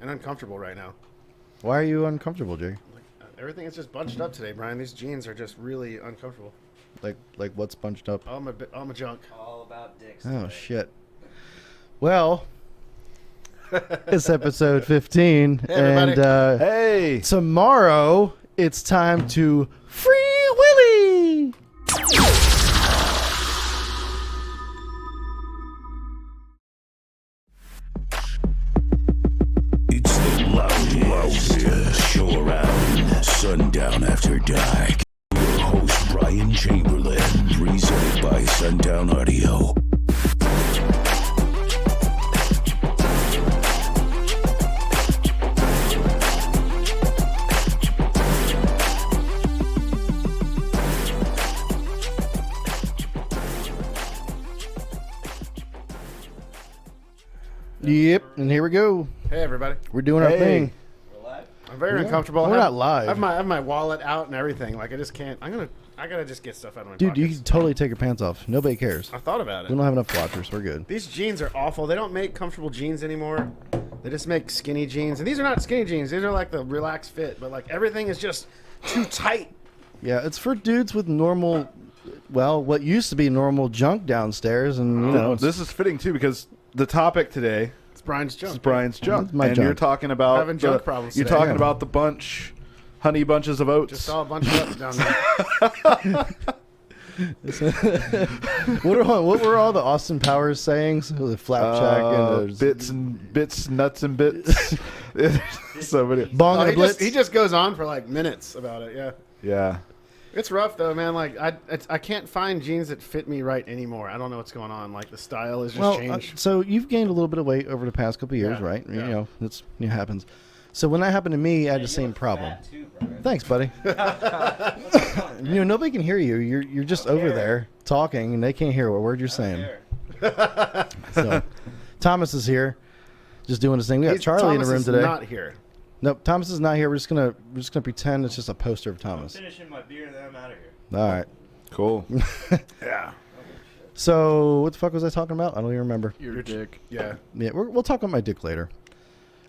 and uncomfortable right now. Why are you uncomfortable, Jay? Everything is just bunched up today, Brian. These jeans are just really uncomfortable. Like what's bunched up? All my junk. All about dicks. Oh, shit. Well, it's episode 15. Hey, everybody. And Hey! tomorrow, it's time to Free Willy! It's the loudest show around. Sundown After Dark. Your host, Bryan Chamberlain. Presented by Sundown Audio. Yep, and here we go. Hey, everybody. We're doing our thing. We're live? I'm very uncomfortable. We're not live. I have my wallet out and everything. Like, I just can't. I gotta just get stuff out of my Dude, pockets. you can totally take your pants off. Nobody cares. I thought about We it. don't have enough watchers. We're good. These jeans are awful. They don't make comfortable jeans anymore. They just make skinny jeans. And these are not skinny jeans. These are like the relaxed fit. But, like, everything is just too tight. Yeah, it's for dudes with normal, well, what used to be normal junk downstairs. And, you know, This is fitting, too, because the topic today It's Brian's junk. is Brian's junk. It's my and junk. you're talking about Having junk problems You're today. talking Yeah. about the honey bunches of oats. Just all bunched up down there. what were all the Austin Powers sayings? The flapjack and bits, nuts and bits. So many. bong Oh, and a blitz. he just goes on for like minutes about it. Yeah, Yeah. it's rough though, man. Like I can't find jeans that fit me right anymore. I don't know what's going on. Like the style has just changed. So you've gained a little bit of weight over the past couple of years, Yeah, right? You yeah. know, it happens. So when that happened to me, I had the same problem. Too, brother. Thanks, buddy. You know, nobody can hear you. You're just over there talking, and they can't hear what word you're saying. So Thomas is here, just doing his thing. We got Charlie in the room Thomas is today. Not here. Nope, Thomas is not here. We're just gonna pretend it's just a poster of Thomas. Finishing my beer and then I'm out of here. All right. Cool. Yeah, So what the fuck was I talking about? I don't even remember. Your dick. yeah. Yeah, we'll talk about my dick later.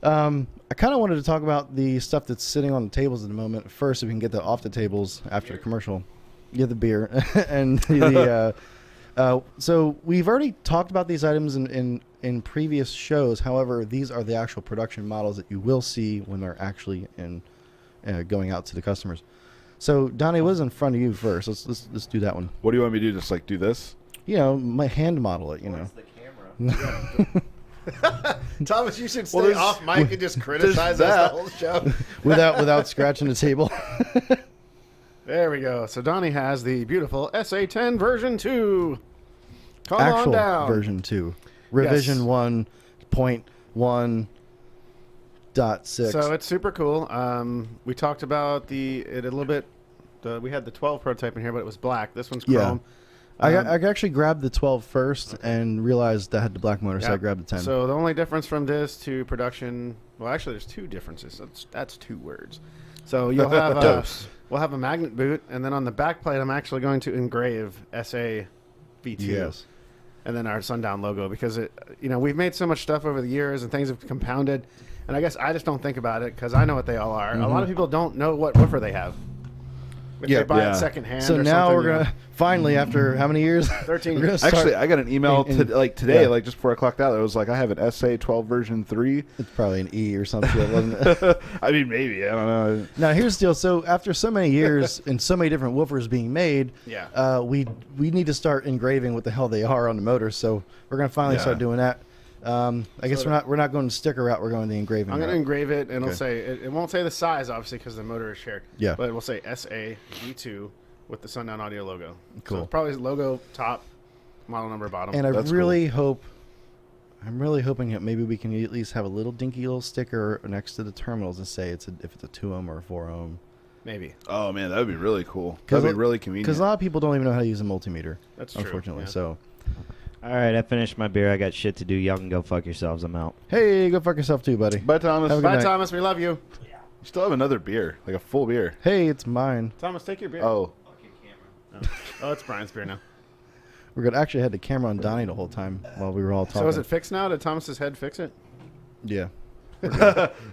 I kind of wanted to talk about the stuff that's sitting on the tables at the moment. First, so we can get that off the tables after the commercial. Yeah, the beer and the. So we've already talked about these items in previous shows. However, these are the actual production models that you will see when they're actually in going out to the customers. So Donnie, what is in front of you first? Let's do that one. What do you want me to do? Just like do this? You know, my hand model it. You know. Where's the camera? Thomas, you should stay Well, there's- off mic and just criticize us that. the whole show. without scratching the table. There we go. So Donnie has the beautiful SA10 version 2. Come on Actual down. version 2, revision Yes. 1.1.6. So it's super cool. We talked about it a little bit. We had the 12 prototype in here, but it was black. This one's Yeah. chrome. I actually grabbed the 12 first and realized I had the black motor, so Yeah. I grabbed the 10. So the only difference from this to production, well, actually, there's two differences. That's two words. So you'll have we'll have a magnet boot, and then on the back plate, I'm actually going to engrave SA V2, Yes. and then our Sundown logo, because we've made so much stuff over the years, and things have compounded, and I guess I just don't think about it because I know what they all are. A lot of people don't know what woofer they have. If Yeah. they buy Yeah. it secondhand. So or now something, we're going to, finally, after how many years? 13 we're gonna years. start- Actually, I got an email today, yeah. like just before I clocked out. It was like I have an SA12 version 3. It's probably an E or some shit, wasn't it? I mean, maybe I don't know. Now, here's the deal. So after so many years and so many different woofers being made, Yeah. we need to start engraving what the hell they are on the motor. So we're going to finally Yeah. start doing that. I guess So we're not going the sticker route. We're going the engraving I'm going to route. engrave it, and it'll Okay. say it won't say the size, obviously, because the motor is shared. Yeah. But it will say SA V2 with the Sundown Audio logo. Cool. So probably logo top, model number bottom. And I That's really hope, I'm really hoping that maybe we can at least have a little dinky little sticker next to the terminals and say if it's a 2 ohm or a 4 ohm. Maybe. Oh man, that would be really cool. That'd be really convenient. Because a lot of people don't even know how to use a multimeter. That's true, Unfortunately. yeah. So, All right, I finished my beer. I got shit to do. Y'all can go fuck yourselves. I'm out. hey, go fuck yourself too, buddy. Bye, Thomas. Have a good Bye, night. Thomas. We love you. You still have another beer, like a full beer. Hey, it's mine. Thomas, take your beer. Oh, Oh, it's Brian's beer now. We're gonna actually had the camera on Donnie the whole time while we were all talking. So is it fixed now? Did Thomas's head fix it? Yeah.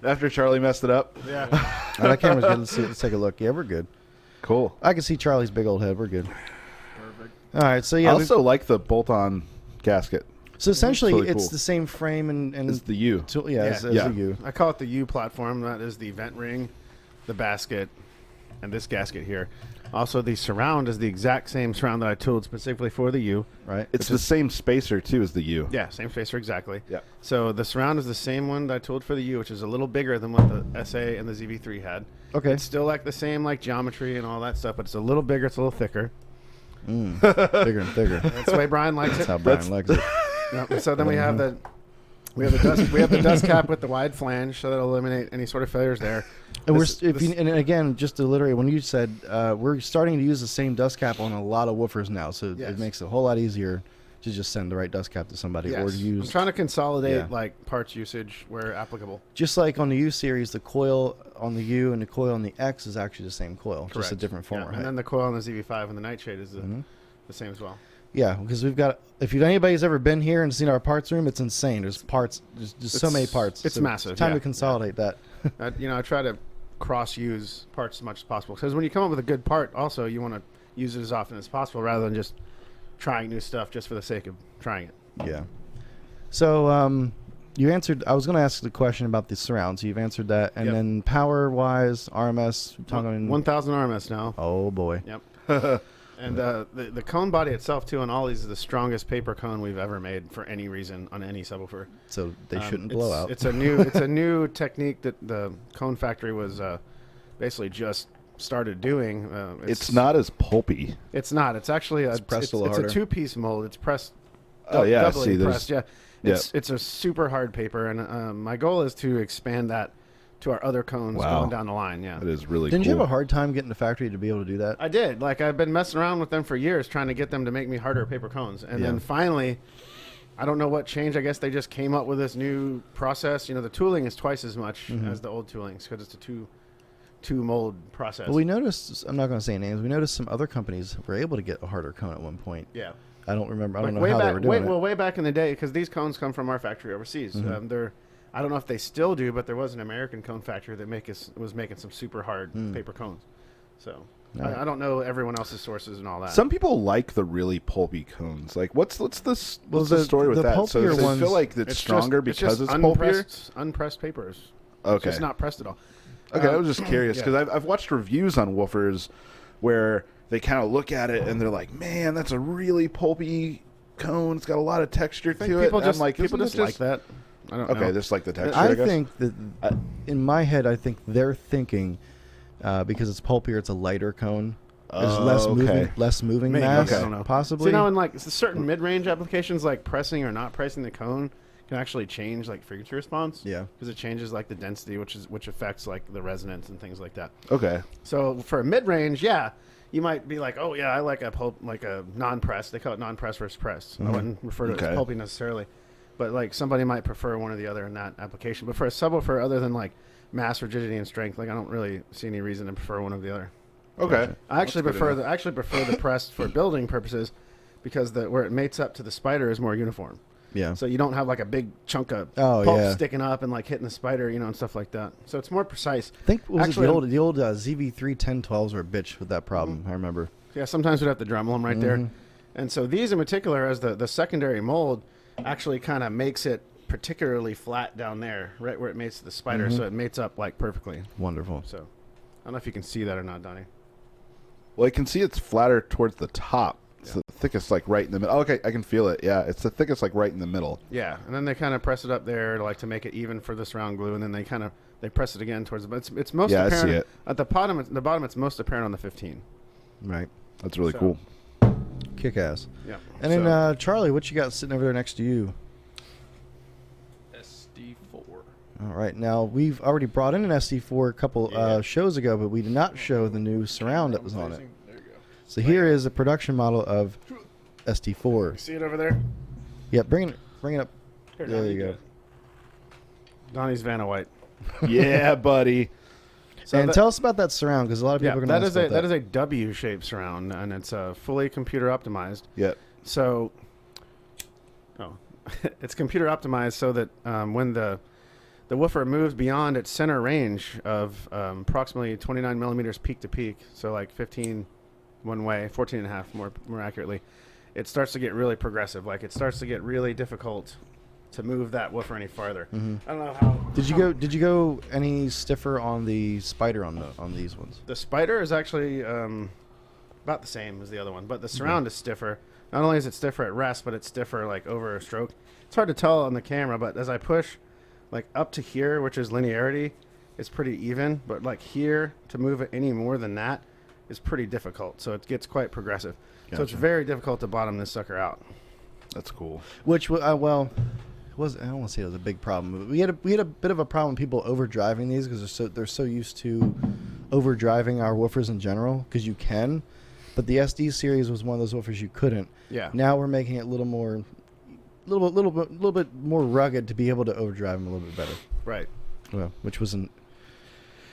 After Charlie messed it up. Yeah. Oh, that camera's good. Let's take a look. Yeah, we're good. Cool. I can see Charlie's big old head. We're good. Perfect. All right, so I yeah. also like the bolt-on gasket. So essentially, really it's cool. the same frame and It's the U. as Yeah. the U. I call it the U platform. That is the vent ring, the basket, and this gasket here. Also, the surround is the exact same surround that I tooled specifically for the U. Right. It's the same spacer, too, as the U. Yeah, same spacer exactly. Yeah. So the surround is the same one that I tooled for the U, which is a little bigger than what the SA and the ZV3 had. Okay. It's still like the same like geometry and all that stuff, but it's a little bigger. It's a little thicker. Bigger and thicker. That's the way Brian likes That's it. how Brian likes it. Yep. So then we have the dust cap with the wide flange, so that'll eliminate any sort of failures there. And This- again, just to alliterate, when you said we're starting to use the same dust cap on a lot of woofers now, so Yes. it makes it a whole lot easier to just send the right dust cap to somebody or Yes. to I'm use. trying to consolidate Yeah. like parts usage where applicable. Just like on the U series, the coil on the U and the coil on the X is actually the same coil, just a Correct. different form. Yeah. Right? And then the coil on the ZV5 and the nightshade is the same as well. Yeah, because we've got. If anybody's ever been here and seen our parts room, it's insane. There's parts. There's just so many parts. It's So massive, Time yeah. to consolidate that. I try to cross-use parts as much as possible because when you come up with a good part, also you want to use it as often as possible rather than just trying new stuff just for the sake of trying it. Yeah. So you answered. I was going to ask the question about the surrounds. You've answered that, and Yep. then power-wise, RMS. Talking. 1,000 RMS now. Oh boy. Yep. And the cone body itself too on all these is the strongest paper cone we've ever made for any reason on any subwoofer. So they shouldn't It's- blow out. It's a new technique that the cone factory was basically just started doing. It's not as pulpy. It's not. It's actually It's pressed a little harder. It's a two-piece mold. It's pressed. Oh, yeah, I doubly see, there's- pressed. Yeah. It's a super hard paper, and my goal is to expand that to our other cones Wow. going down the line. Yeah. It is really Didn't cool. you have a hard time getting the factory to be able to do that? I did. Like I've been messing around with them for years, trying to get them to make me harder paper cones, and Yeah. then finally, I don't know what changed. I guess they just came up with this new process. The tooling is twice as much as the old toolings because it's a two mold process. Well, we noticed. I'm not going to say names. We noticed some other companies were able to get a harder cone at one point. yeah. I don't remember. I don't know way how back, they were doing it. way back in the day, because these cones come from our factory overseas. I don't know if they still do, but there was an American cone factory that was making some super hard paper cones. So Right. I don't know everyone else's sources and all that. Some people like the really pulpy cones. Like, what's the story with the that? So pulpier they ones- feel like it's stronger because just it's pulpier. unpressed papers. Okay, It's not pressed at all. okay. I was just curious yeah. because I've watched reviews on woofers where they kind of look at it and they're like, "Man, that's a really pulpy cone. It's got a lot of texture I think to it." people And I'm just like, people "Isn't just this like that. I don't know. Okay, just like the texture. I I guess. think that in my head, I think they're thinking because it's pulpier, it's a lighter cone. There's less moving Maybe. mass, I don't know. possibly. So in like certain mid-range applications, like pressing or not pressing the cone can actually change like frequency response. Yeah. Because it changes like the density, which affects like the resonance and things like that. Okay. So for a mid-range, yeah, you might be like, oh yeah, I like a non-press. They call it non-press versus press. I wouldn't refer to it Okay. as pulpy necessarily, but like somebody might prefer one or the other in that application. But for a subwoofer, other than like mass, rigidity, and strength, like I don't really see any reason to prefer one or the other. Okay. I actually That's good prefer the press for building purposes because where it mates up to the spider is more uniform. yeah. So you don't have like a big chunk of Oh, pulp yeah. sticking up and like hitting the spider, and stuff like that. So it's more precise. I think Actually, the old ZV3 1012s were a bitch with that problem. I remember. Yeah, sometimes we'd have to Dremel them right there. And so these in particular, as the secondary mold, actually kind of makes it particularly flat down there, right where it mates to the spider. So it mates up like perfectly. Wonderful. So I don't know if you can see that or not, Donnie. Well, I can see it's flatter towards the top. It's the thickest, like right in the middle. Okay, I can feel it. Yeah, it's the thickest, like right in the middle. Yeah, and then they kind of press it up there to make it even for this round glue, and then they press it again towards the. It's most Yeah, I see apparent it. at the bottom. The bottom, it's most apparent on the 15. Right. That's really So- cool. Kick ass. Yeah. And then Charlie, what you got sitting over there next to you? SD4. All right. Now we've already brought in an SD4 a couple shows ago, but we did not show the new surround that was on it. There you go. So here is a production model of SD4. See it over there? Yeah, bring it up. Here, There Donnie, you go. get it. Donnie's Vanna White. Yeah, buddy. So and that- tell us about that surround because a lot of people Yeah, are going to ask about that is a W-shaped surround, and it's fully computer optimized. Yeah. So, it's computer optimized so that when the the woofer moves beyond its center range of approximately 29 millimeters peak to peak, so like 15 one way, 14 and a half more accurately, it starts to get really progressive. Like it starts to get really difficult to move that woofer any farther. Mm-hmm. I don't know how. Did you go any stiffer on the spider on these ones? The spider is actually about the same as the other one, but the surround is stiffer. Not only is it stiffer at rest, but it's stiffer like over a stroke. It's hard to tell on the camera, but as I push like up to here, which is linearity, it's pretty even. But like here, to move it any more than that is pretty difficult. So it gets quite progressive. Gotcha. So it's very difficult to bottom this sucker out. That's cool. Which well, it was, I don't want to say it was a big problem. But we had a bit of a problem with people overdriving these because they're so used to overdriving our woofers in general, because you can, but the SD series was one of those woofers you couldn't. Yeah. Now we're making it a little bit more rugged to be able to overdrive them a little bit better. Right. Well, which wasn't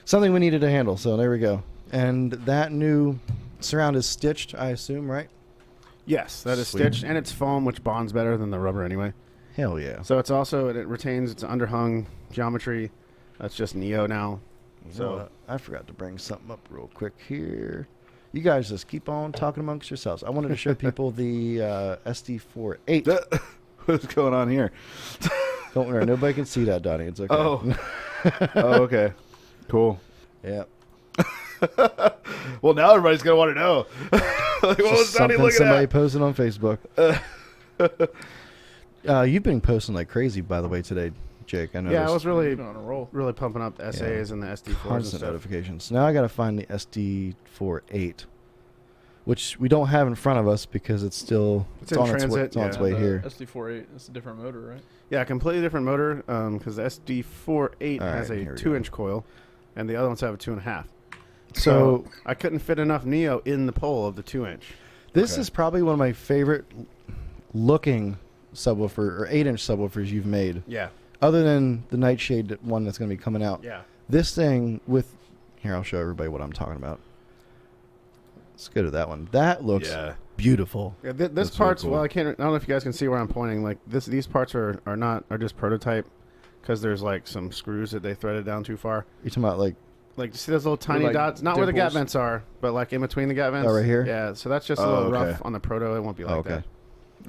something we needed to handle. So there we go. And that new surround is stitched, I assume, right? Yes, that is Sweet. stitched, and it's foam, which bonds better than the rubber anyway. Hell yeah. So it's also, it retains its underhung geometry. That's just Neo now. So I forgot to bring something up real quick here. You guys just keep on talking amongst yourselves. I wanted to show people the SD48. What's going on here? Don't worry, nobody can see that, Donnie. It's okay. Oh. Oh, okay. Cool. Yeah. Well, now everybody's going to want to know. Like, what was Just Donnie something looking somebody at? posted on Facebook. You've been posting like crazy, by the way, today, Jake. I noticed. yeah, I was really Been on a roll. pumping up the SAs and the SD4s and constant stuff. notifications. Now I got to find the SD48, which we don't have in front of us because it's still It's in on its way, transit, it's on its yeah. way The here. SD48, that's a different motor, right? Yeah, completely different motor because the SD48 All right, has a here we 2-inch coil, and the other ones have a 2.5. So I couldn't fit enough Neo in the pole of the 2-inch. this Okay. is probably one of my favorite looking subwoofer or 8-inch subwoofers you've made, Yeah, other than the Nightshade one that's going to be coming out. yeah. This thing with here, I'll show everybody what I'm talking about. Let's go to that one. That looks Yeah. beautiful. Yeah, this That's part's really cool. well. I don't know if you guys can see where I'm pointing. Like these parts are just prototype because there's like some screws that they threaded down too far. You're talking about like Like, you see those little tiny like dots? Not where the gap dimples? vents are, but like in between the gap vents. Oh, right here? Yeah, so that's just a Oh, little okay. rough on the proto. It won't be like okay.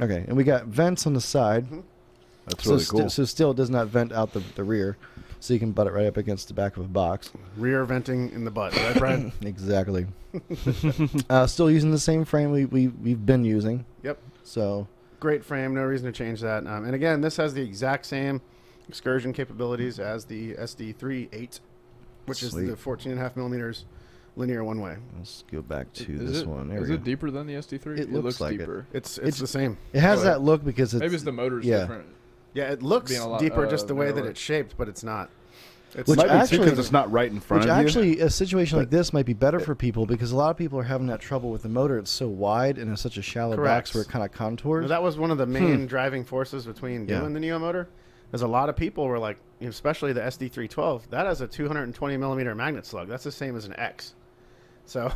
Okay, and we got vents on the side. That's So, really cool. so still it does not vent out the rear, so you can butt it right up against the back of a box. that. Rear venting in the butt, right, Bryan? Exactly. Still using the same frame we've been using. Yep. So Great frame. No reason to change that. And again, this has the exact same excursion capabilities as the SD38, which is Sweet. the 14.5 millimeters linear one way. let's go back to Is this it, one. There is we it go. deeper than the SD3? It looks like it. deeper. It's It's- the same. It has Oh, that look because it's Maybe it's the motor's yeah. different. Yeah, it looks Being a lot, deeper just the way that narrower. it's shaped, but it's not. It's Which Might be too actually- because it's not right in front Which of you. actually, a situation like this might be better for people because a lot of people are having that trouble with the motor. It's so wide and it's such a shallow Correct. box where it kind of contours. that was one of the main driving forces between Yeah. doing the Neo motor. There's a lot of people were like, especially the SD312, that has a 220 millimeter magnet slug. That's the same as an X. So,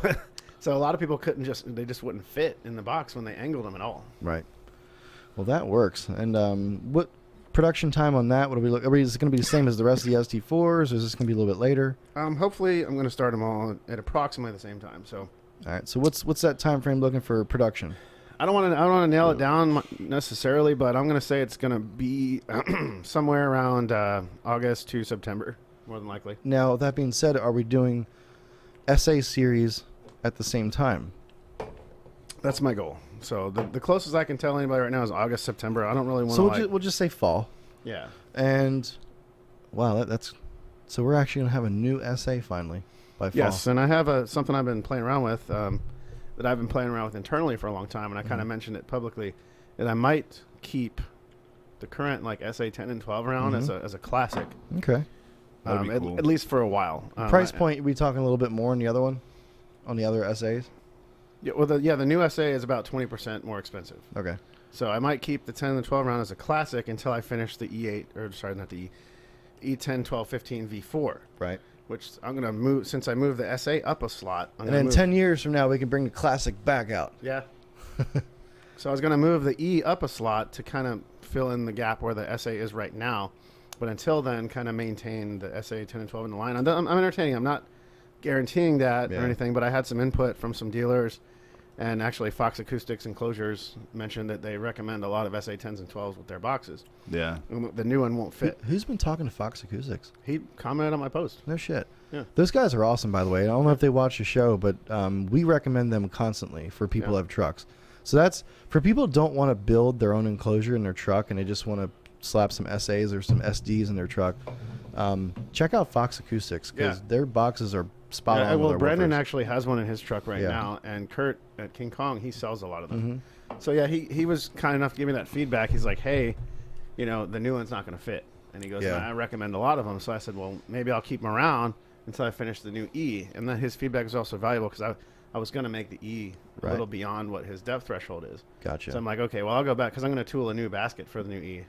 so a lot of people they just wouldn't fit in the box when they angled them at all. Right. Well, that works. And what production time on that? What do we look? Is it going to be the same as the rest of the SD4s, or is this going to be a little bit later? Hopefully, I'm going to start them all at approximately the same time. So All right. So what's that time frame looking for production? I don't want to nail it down necessarily, but I'm going to say it's going to be somewhere around August to September, more than likely. Now, that being said, are we doing SA series at the same time? That's my goal. So the closest I can tell anybody right now is August, September. I don't really want So to we'll just say fall. yeah. And wow, that's so we're actually going to have a new SA finally by fall. Yes, and I have something I've been playing around with that I've been playing around with internally for a long time, and I kind of mentioned it publicly that I might keep the current like SA 10 and 12 around as a classic, Okay. That'd be cool. at least for a while. Price point? We talking a little bit more on the other one, on the other SAs? Yeah, well, the new SA is about 20% more expensive. Okay. So I might keep the 10 and the 12 round as a classic until I finish the E8, or sorry, not the E10, 12, 15 V4, Right. which I'm going to move, since I moved the SA up a slot. I'm And gonna then move, 10 years from now, we can bring the classic back out. Yeah. So I was going to move the E up a slot to kind of fill in the gap where the SA is right now. But until then, kind of maintain the SA 10 and 12 in the line. I'm entertaining. I'm not guaranteeing that or anything, but I had some input from some dealers. And actually, Fox Acoustics Enclosures mentioned that they recommend a lot of SA 10s and 12s with their boxes. Yeah. And the new one won't fit. Who's been talking to Fox Acoustics? He commented on my post. No shit. Yeah. Those guys are awesome, by the way. I don't know if they watch the show, but we recommend them constantly for people who have trucks. So that's for people who don't want to build their own enclosure in their truck and they just want to slap some SAs or some SDs in their truck. Check out Fox Acoustics because their boxes are spot on. Well, with Brandon woofers. actually has one in his truck right now, and Kurt at King Kong, he sells a lot of them. So yeah, he was kind enough to give me that feedback. He's like, hey, you know, the new one's not going to fit, and he goes, I recommend a lot of them. So I said, well, maybe I'll keep them around until I finish the new E. And then his feedback was also valuable because I was going to make the E a little beyond what his depth threshold is. Gotcha. So I'm like, okay, well, I'll go back because I'm going to tool a new basket for the new E.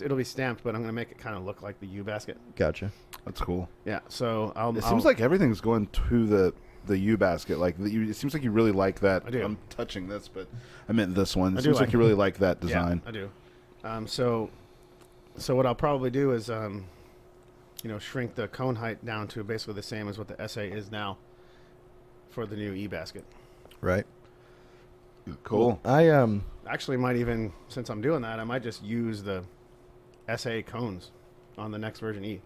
It'll be stamped, but I'm going to make it kind of look like the U basket. Gotcha. That's cool. Yeah, so It seems like everything's going to the U basket. Like it seems like you really like that. I do. I'm touching this, but I meant this one. It I seems do like like you really like that design. Yeah, I do. So what I'll probably do is, shrink the cone height down to basically the same as what the SA is now for the new E basket. Right. Cool. I Actually, might even, since I'm doing that, I might just use the SA cones on the next version E.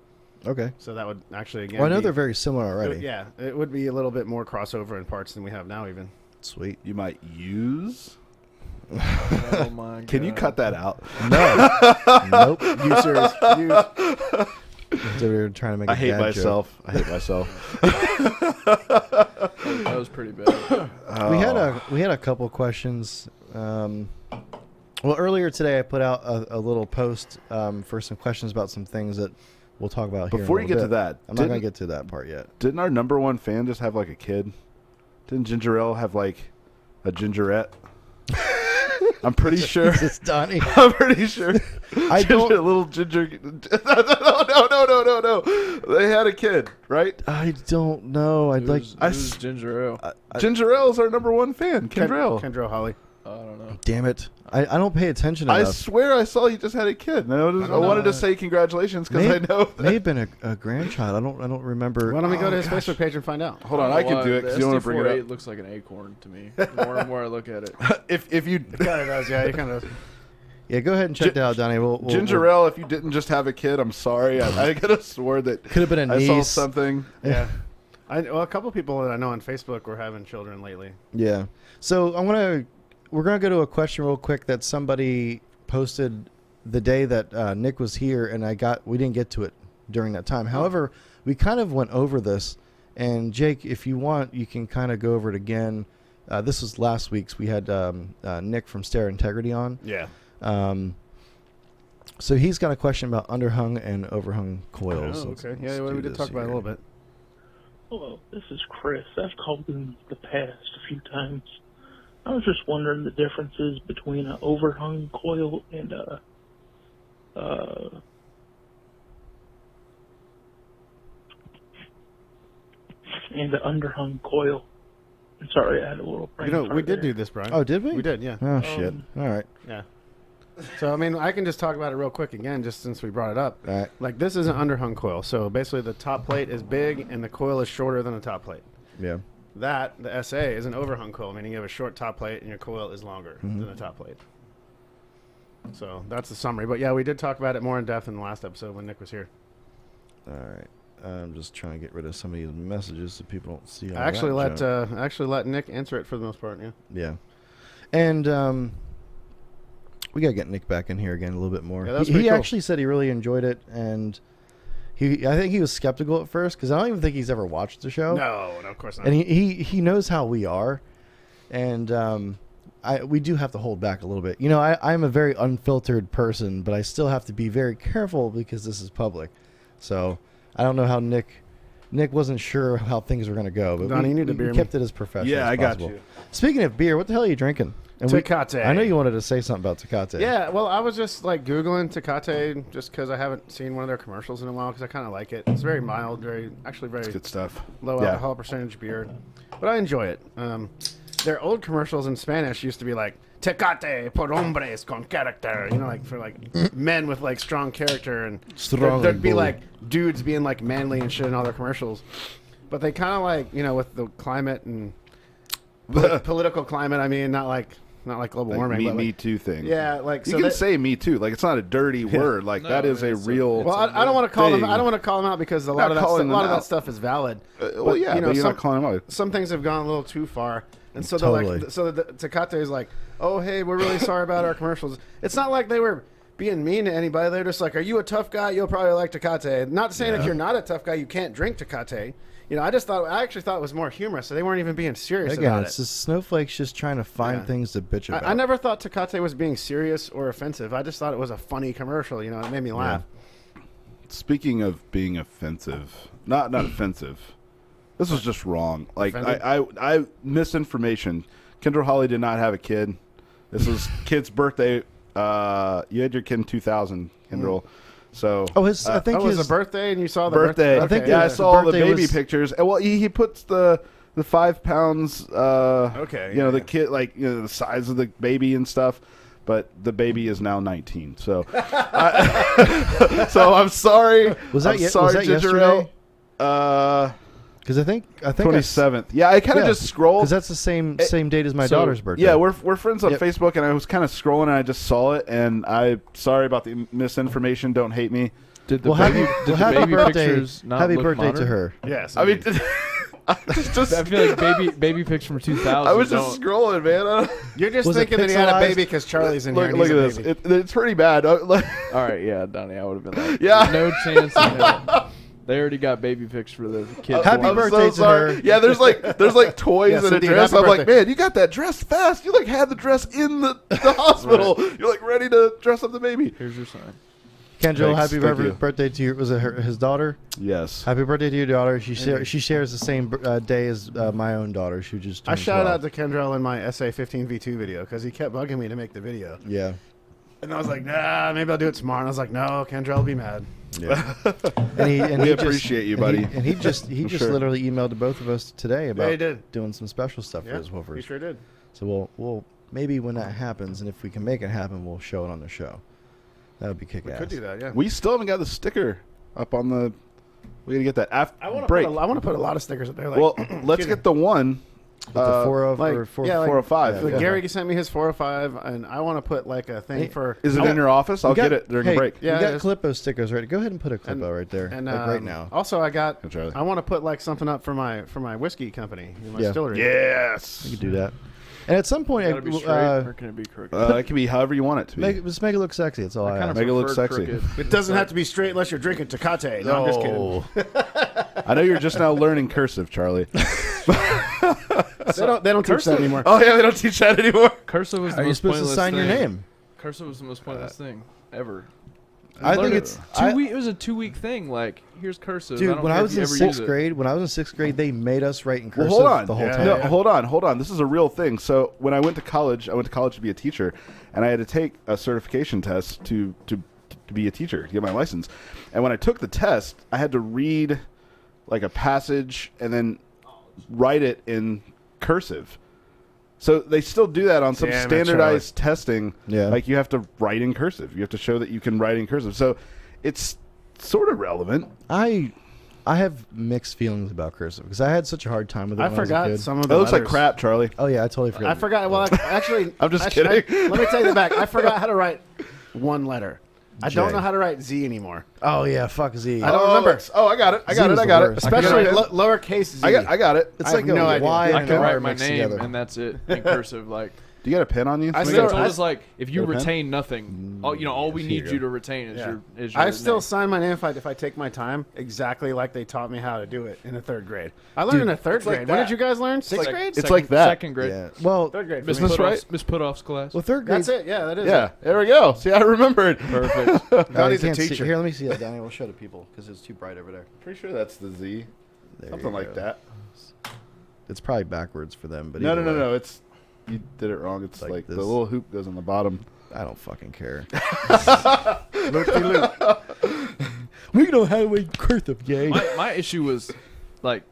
Okay. So that would actually, again, Well, I know they're very similar already. it would be a little bit more crossover in parts than we have now even. Sweet. You might use. Oh my god. Can you cut that out? No. Nope. You serious? So we were trying to make. I hate myself. I hate myself. That was pretty bad. We had a couple questions. Well, earlier today I put out a little post for some questions about some things that we'll talk about here. Before you get to that, I'm not gonna get to that part yet. Didn't our number one fan just have like a kid? Didn't Ginger Ale have like a gingerette? I'm pretty sure. Jesus, Donnie. I'm pretty sure. I don't. A little ginger. No. They had a kid, right? I don't know. I'd like. Who's Ginger Ale? Ginger Ale is our number one fan. Kendra Ale. Kendra Holly. I don't know. Damn it! I don't pay attention I enough. swear I saw you just had a kid. And I wanted to say congratulations because I know that. May have been a grandchild. I don't remember. Why don't we go to his Facebook page and find out? Hold on, I can do it because you don't want to bring it SD48 up. looks like an acorn to me. More and more I look at it. If you It kind of does, yeah. It kind of does. Yeah, go ahead and check that out, Donnie. Ginger Ale, if you didn't just have a kid, I'm sorry. I could have swore that Could have been a I saw niece. something. Yeah. A couple people that I know on Facebook were having children lately. Yeah. So we're gonna go to a question real quick that somebody posted the day that Nick was here, and we didn't get to it during that time. However, we kind of went over this, and Jake, if you want, you can kind of go over it again. This was last week's. We had Nick from Stare Integrity on. Yeah. So he's got a question about underhung and overhung coils. Oh, Let's- okay. let's Yeah, do we did this talk about it a here. little bit. Hello, this is Chris. I've called in the past a few times. I was just wondering the differences between an overhung coil and a underhung coil. I'm sorry, I had a little brain We fart did there. do this, Brian. Oh, did we? We did, yeah. Oh shit! All right. Yeah. So, I mean, I can just talk about it real quick again, just since we brought it up. All right. Like, this is an underhung coil. So, basically, the top plate is big and the coil is shorter than the top plate. Yeah. That, the SA, is an overhung coil, meaning you have a short top plate and your coil is longer than the top plate. So, that's the summary. But, yeah, we did talk about it more in depth in the last episode when Nick was here. All right. I'm just trying to get rid of some of these messages so people don't see all I actually that let junk. let Nick answer it for the most part, yeah. Yeah. And we got to get Nick back in here again a little bit more. Yeah, that was He pretty cool. actually said he really enjoyed it, and I think he was skeptical at first because I don't even think he's ever watched the show. No, of course not. And he knows how we are, and we do have to hold back a little bit. You know, I'm a very unfiltered person, but I still have to be very careful because this is public. So I don't know how Nick wasn't sure how things were going to go, but Donnie, you need to beer we me. kept it as professional Yeah, as I got possible. you. Speaking of beer, what the hell are you drinking? And Tecate. I know you wanted to say something about Tecate. Yeah, well, I was just like Googling Tecate just because I haven't seen one of their commercials in a while because I kind of like it. It's very mild, very Good stuff. low Yeah. alcohol percentage beer, but I enjoy it. Their old commercials in Spanish used to be like Tecate por hombres con character. You know, like for like men with like strong character, and Strong there'd be bull. like dudes being like manly and shit in all their commercials. But they kind of like, you know, with the climate and political climate. I mean, not like global Like warming. but me like, too thing. Yeah, like You so can that- say me too. Like it's not a dirty word. Like No, that is a it's a- real. it's Well, I don't want to call them. thing. I don't want to call them out because a lot of Not that calling stuff, them out. stuff is valid. Well, yeah, you know, but you're some, not calling them out. some things have gone a little too far, and so they're Totally. like, so the Tecate is like, oh hey, we're really sorry about our commercials. It's not like they were being mean to anybody. They're just like, are you a tough guy? You'll probably like Tecate. Not saying if you're not a tough guy, you can't drink Tecate. You know, I actually thought it was more humorous. So they weren't even being serious Again, about it's it. just snowflakes just trying to find Yeah. things to bitch about. I never thought Tecate was being serious or offensive. I just thought it was a funny commercial. You know, it made me laugh. Speaking of being offensive, not offensive. This was just wrong. Like Offended? I misinformation. Kendra Holly did not have a kid. This was kid's birthday. You had your kid in 2000, Kendra. So Oh, his. I think Oh, it was his a birthday, and you saw the birthday. I think Okay, yeah, I the saw the birthday baby was- pictures. And, well, he puts the 5 pounds. Okay, You know, the yeah. kid, like, you know, the size of the baby and stuff. But the baby is now 19. So, so I'm sorry. Was that I'm ye- sorry, was that Ginger yesterday? Ale. Because I think 27th. Yeah, I kind of just scrolled. because that's the same date as my So, daughter's birthday. Yeah, we're friends on Yep. Facebook, and I was kind of scrolling, and I just saw it, and I'm sorry about the misinformation. Don't hate me. Did the Well, baby, happy, did well, the happy baby birthday! pictures not Happy look birthday to modern? her. Yes, I mean, indeed. I just I feel like baby pics from 2000. I was just scrolling, man. I don't- you're just Was it thinking that he had a pixelized? baby because Charlie's in look here. look at and this. he's a baby. It's pretty bad. Like, All right, yeah, Donnie, I would have been like, Yeah. no chance in hell. They already got baby pics for the kid. Happy I'm birthday so to sorry. her. Yeah, there's like toys Yes, and a indeed. dress. Happy I'm like, birthday. man, you got that dress fast. You like had the dress in the hospital. You're like ready to dress up the baby. Here's your sign. Kendra, Thanks, happy thank you. birthday to your. Was it his daughter? Yes. Happy birthday to your daughter. She shares the same day as my own daughter. She just. I turned shouted 12. out to Kendrell in my SA15V2 video because he kept bugging me to make the video. Yeah. And I was like, nah, maybe I'll do it tomorrow. And I was like, no, Kendrell will be mad. Yeah. and We he just- appreciate you, and buddy. he just sure. literally emailed to both of us today about he did. doing some special stuff for Yeah, his he woofers. sure did. So we'll maybe when that happens, and if we can make it happen, we'll show it on the show. That would be kick We ass. could do that, yeah. We still haven't got the sticker up on the. We gotta get that after I want break. to put a lot of stickers up there. Like, Well, let's excuse me. get the one. With the 4 like, or 4 yeah, like- 405. Like Yeah. Gary sent me his 405, and I want to put like a thing Hey, for. Is it We in your office? I'll got- get it during hey, the break. Yeah, you got it is. Clippo stickers ready. Go ahead and put a Clippo And- right there, And like right now. Also, I got. Hey, Charlie. I want to put like something up for my whiskey company, my Yeah. distillery. Yes. You can do that. And at some point, Gotta be straight, or can it be crooked? It can be however you want it to be. just make it look sexy. That's all I, kind ask. of Make it look prefer sexy. crooked. It doesn't have to be straight unless you're drinking Tecate. No, I'm just kidding. I know you're just now learning cursive, Charlie. They don't teach that anymore. Oh yeah, they don't teach that anymore. Cursive was the Are you most supposed to pointless sign your thing. name? Cursive was the most pointless thing ever. I think Learned it's it. I- It was a 2-week thing. Like, here's cursive. I Dude, don't when care I if was you in ever use sixth it. grade, they made us write in Well, cursive hold on. the whole Yeah, time. No, yeah. hold on. This is a real thing. So when I went to college to be a teacher, and I had to take a certification test to be a teacher to get my license. And when I took the test, I had to read like a passage and then write it in cursive. So they still do that on some Damn it, standardized testing. Yeah. Like you have to write in cursive. You have to show that you can write in cursive. So it's sort of relevant. I have mixed feelings about cursive because I had such a hard time with it. I when I forgot was a kid. some of It the looks like letters. crap, Charlie. Oh yeah, I totally forgot. I forgot. Well, actually, I'm just let kidding. me take that back. I forgot how to write one letter. I don't J. know how to write Z anymore. Oh yeah, fuck Z. I don't remember. I got it. I Z got it. was I the got it. worst. Especially I lowercase Z. I got it. It's I like have a no idea. Y I and can an R write my mixed name, together. and that's it in cursive. Like, Do you got a pen on you? I they still- told us like if you Got a pen? retain nothing, all we Here need you you go. to retain is Yeah. your I still name. sign my name if I take my time exactly like they taught me how to do it in the third grade. I learned in the third like grade. When that. did you guys learn? Sixth Sec- grade? It's second- like that. Second grade. Yeah. Well, Third grade. for Miss me. Miss Right? Miss Putoff's class. third grade. That's it. Yeah, that is Yeah, it. there we go. See, I remembered. Perfect. Donnie's a can't see- teacher. Here, let me see that, Donnie. We'll show the people because it's too bright over there. Pretty sure that's the Z. There Something you like go. that. It's probably backwards for them, but No, either no, no, way, no. It's you did it wrong. It's Like like the this. little hoop goes on the bottom. I don't fucking care. Loop-de-loop. We know how to read cursive, gay. my issue was like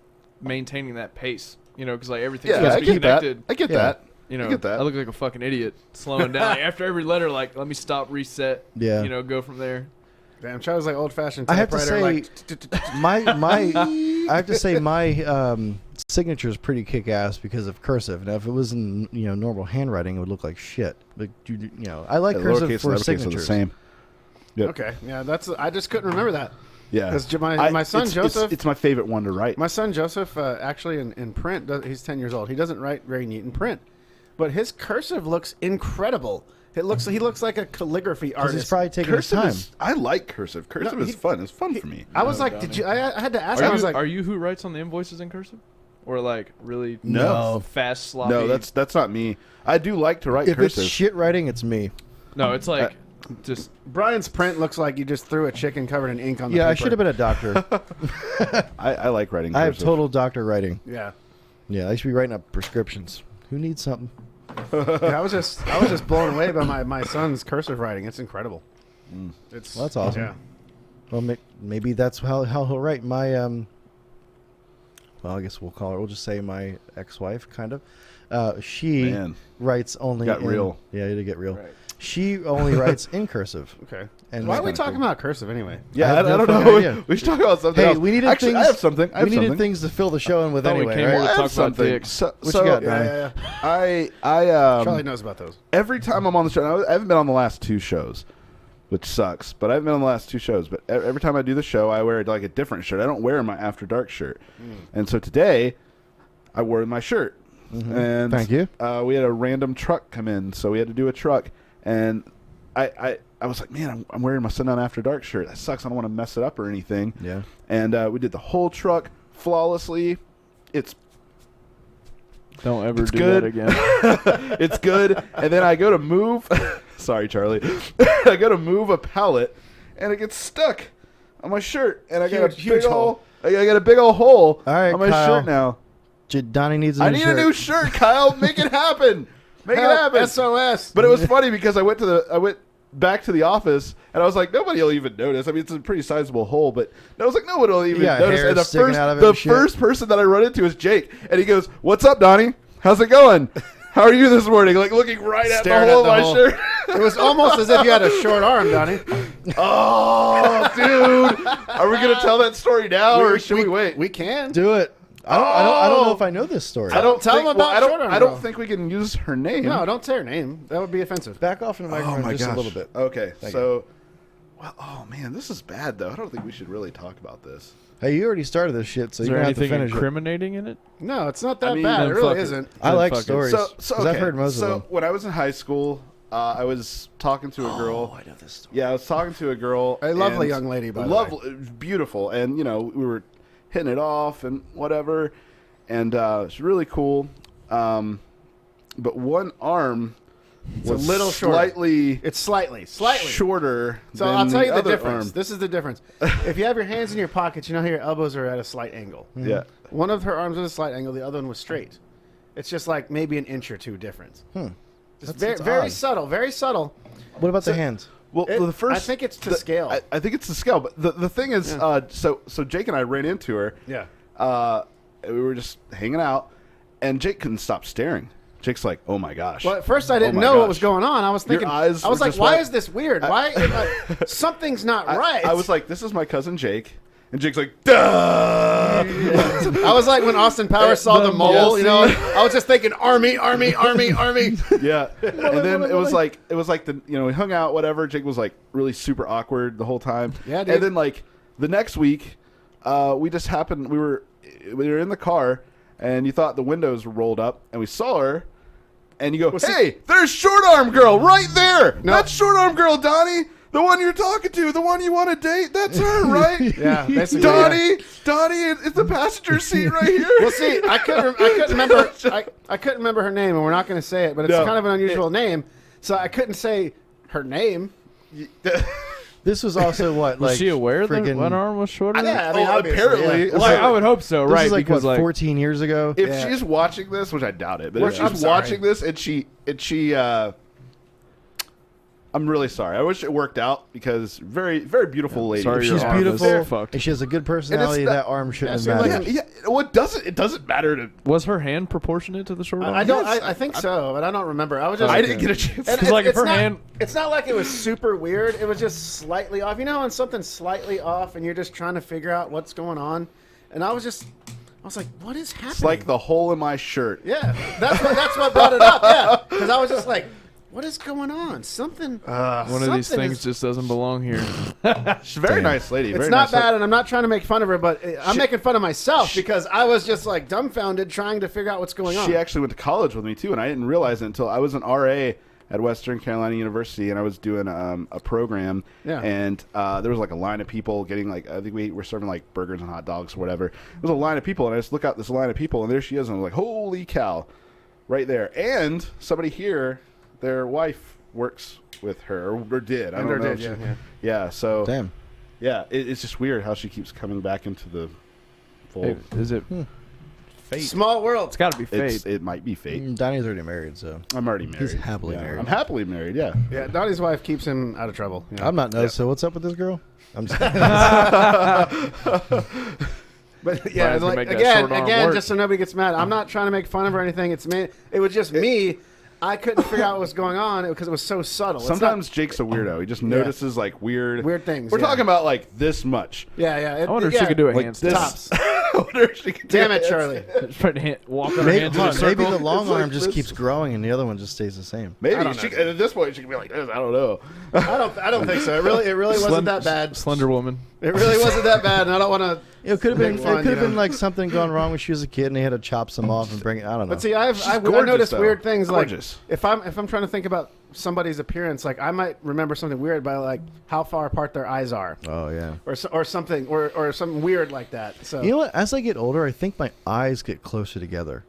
maintaining that pace. You know, because like everything's Yeah, supposed I to be get that. connected. I get Yeah. that. you know, get that. I look like a fucking idiot slowing down. Like, after every letter, like, let me stop, reset. Yeah. You know, go from there. Damn, Charlie's like old-fashioned I have to typewriter. say, I have to say my signature is pretty kick-ass because of cursive. Now, if it was in normal handwriting, it would look like shit. But I like cursive lowercase for and uppercase are signatures. the same. Yep. Okay, yeah, I just couldn't remember that. Yeah, Because my son Joseph, it's my favorite one to write. my son Joseph, actually in print, he's 10 years old. He doesn't write very neat in print, but his cursive looks incredible. He looks like a calligraphy Because artist. he's probably taking his time. I like cursive. Cursive is fun. It's fun for me. I was like, did you? I had to ask Are him. you, I was like, are you who writes on the invoices in cursive? Or like really No. fast, sloppy? No, that's not me. I do like to write If cursive. it's shit writing, it's me. No, it's like just Brian's print looks like you just threw a chicken covered in ink on the Yeah, paper. I should have been a doctor. I like writing I have cursive. total doctor writing. Yeah. Yeah, I should be writing up prescriptions. Who needs something? Yeah, I was just blown away by my son's cursive writing. It's incredible. It's Well, that's awesome. Yeah. Well, maybe that's how he'll write. My well, I guess we'll just say my ex-wife, kind of. She Man. writes only. Got real. Yeah, you did get real. Right. She only writes in cursive. Okay. And Why that's are we kinda talking cool. about cursive anyway? Yeah, I have I no don't fucking know. idea. We should talk about something Hey, else. we needed Actually, things. I have something. We needed things to fill the show in with Thought we anyway. came here Right? to I talk have about something. dicks. So, What you got, Yeah, Donnie? yeah, yeah. I Charlie knows about those. every time I'm on the show, I haven't been on the last two shows, which sucks. But I've been on the last two shows. But every time I do the show, I wear like a different shirt. I don't wear my After Dark shirt. And so today, I wore my shirt. And Thank you. We had a random truck come in, so we had to do a truck. And I was like, man, I'm wearing my Sundown After Dark shirt. That sucks. I don't want to mess it up or anything. Yeah. And we did the whole truck flawlessly. It's don't ever do good. that again. it's good. And then I go to move. Sorry, Charlie. I go to move a pallet, and it gets stuck on my shirt, and I got a Huge big hole. old. I got a big old hole All right, on my Kyle. shirt now. Donnie needs a new I need shirt. a new shirt, Kyle. Make it happen. Make it Help, happen. SOS. But it was funny because I went back to the office, and I was like, nobody will even notice. I mean, it's a pretty sizable hole, but I was like, nobody will even Yeah, notice. hair And the sticking first, out of it the and shit. first person that I run into is Jake, and he goes, "What's up, Donnie? How's it going? How are you this morning?" Like looking right at the Staring hole at of the my hole. shirt. It was almost as if you had a short arm, Donnie. Oh, dude! Are we gonna tell that story now, or should we wait? We can. Do it. I don't know if I know this story. I don't Tell think, him about well, short arm I don't girl. think we can use her name. No, don't say her name. That would be offensive. Back off in the microphone just a little bit. Okay, Thank so, well, oh man, this is bad though. I don't think we should really talk about this. Hey, you already started this shit, so Is you're there gonna have to anything finish it. incriminating in it? No, it's not that I mean, bad. It then really fuck it. isn't. I like Fuck it. stories. So 'cause okay. I've heard most of them. when I was in high school, I was talking to a girl. I know this story. Yeah, I was talking to a girl. A lovely and- young lady, by the lovely, beautiful, and we were hitting it off and whatever, and she's really cool. But one arm was a little shorter. slightly It's slightly. shorter. So than I'll tell you the other difference. arm. This is the difference. If you have your hands in your pockets, you know how your elbows are at a slight angle. Yeah. One of her arms was a slight angle. The other one was straight. It's just like maybe an inch or two difference. Just That's very odd. subtle. Very subtle. What about the hands? Well, It- the first. I think it's to the- scale. I think it's to scale. But the thing is, so Jake and I ran into her. Yeah. We were just hanging out, and Jake couldn't stop staring. Jake's like, "Oh my gosh!" Well, at first I didn't my know what gosh. was going on. I was thinking, eyes I was were like, just why like- is this weird? Why something's not right? I was like, "This is my cousin Jake," and Jake's like, "Duh!" I was like when Austin Powers saw the mole. You know, I was just thinking, army. Yeah, and then it was like the we hung out, whatever. Jake was like really super awkward the whole time. Yeah, dude. And then like the next week, we just happened. We were in the car, and you thought the windows were rolled up, and we saw her, and you go, "Hey, there's Short Arm Girl right there. No. That's Short Arm Girl, Donnie." The one you're talking to, the one you want to date, that's her, right? Yeah, basically. Donnie, it's the passenger seat right here. Well, see, I couldn't remember. I couldn't remember her name, and we're not going to say it, but it's No. kind of an unusual name, so I couldn't say her name. This was also what? Was like she aware that friggin- one arm was shorter? Yeah, I mean, obviously, apparently. yeah. Well, Like, I would hope so, This right? is like because what, like 14 years ago. If Yeah. she's watching this, which I doubt it, but Well, if I'm she's sorry. watching this and she I'm really sorry. I wish it worked out because very, very beautiful lady. Sorry, She's your arm is beautiful, fucked. and she has a good personality. not- That arm shouldn't Yeah, have so mattered. like- Yeah, well, it doesn't matter to. Was her hand proportionate to the short arm? I don't. I think so, but I don't remember. I was just. I didn't get a chance. And Because, like, if her not, hand- it's not like it was super weird. It was just slightly off. You know, when something's slightly off, and you're just trying to figure out what's going on. And I was like, what is happening? It's like the hole in my shirt. Yeah, that's what brought it up. Yeah, because I was just like, what is going on? Something. One of these things just doesn't belong here. She's a very Damn. nice lady. It's very not nice bad, and I'm not trying to make fun of her, but I'm making fun of myself because I was just like dumbfounded trying to figure out what's going on. She actually went to college with me too, and I didn't realize it until I was an RA at Western Carolina University, and I was doing a program. Yeah. And there was like a line of people getting like, I think we were serving like burgers and hot dogs or whatever. There was a line of people, and I just look out this line of people, and there she is, and I'm like, holy cow, right there. And somebody here, their wife works with her or did. I don't know. Did, if she- yeah. Yeah. So Damn. yeah, it's just weird how she keeps coming back into the fold. Is it fate? Small world. It's got to be fate. It might be fate. Donnie's already married, so I'm already married. He's happily Yeah, married. I'm happily married. Yeah. Yeah, Donnie's wife keeps him out of trouble. you know. I'm not. No, so what's up with this girl? I'm just. But yeah, Brian's gonna like make that short arm again, work. just so nobody gets mad. I'm not trying to make fun of her or anything. It's me. It was just me. I couldn't figure out what was going on because it was so subtle. It's not- Sometimes Jake's a weirdo. He just notices like weird things, We're yeah. talking about like this much. yeah. I wonder if she could do a Like handstand. this. Tops. I wonder if she could do Damn it, it. Charlie. Just try to walk on her maybe, hands in a hold on, maybe circle. the long It's like arm just this. keeps growing and the other one just stays the same. Maybe I don't she, know. at this point she could be like this. I don't know. I don't think so. It really wasn't that bad. Slender woman. It really wasn't that bad, and I don't want to. It could have been. Make fun, It could have you been know. like something gone wrong when she was a kid and they had to chop some off and bring it. I don't know. But see, I gorgeous, noticed though. weird things. Gorgeous. Like if I'm trying to think about somebody's appearance, like I might remember something weird by like how far apart their eyes are, Oh yeah. or something, or something weird like that. So You know what? As I get older, I think my eyes get closer together,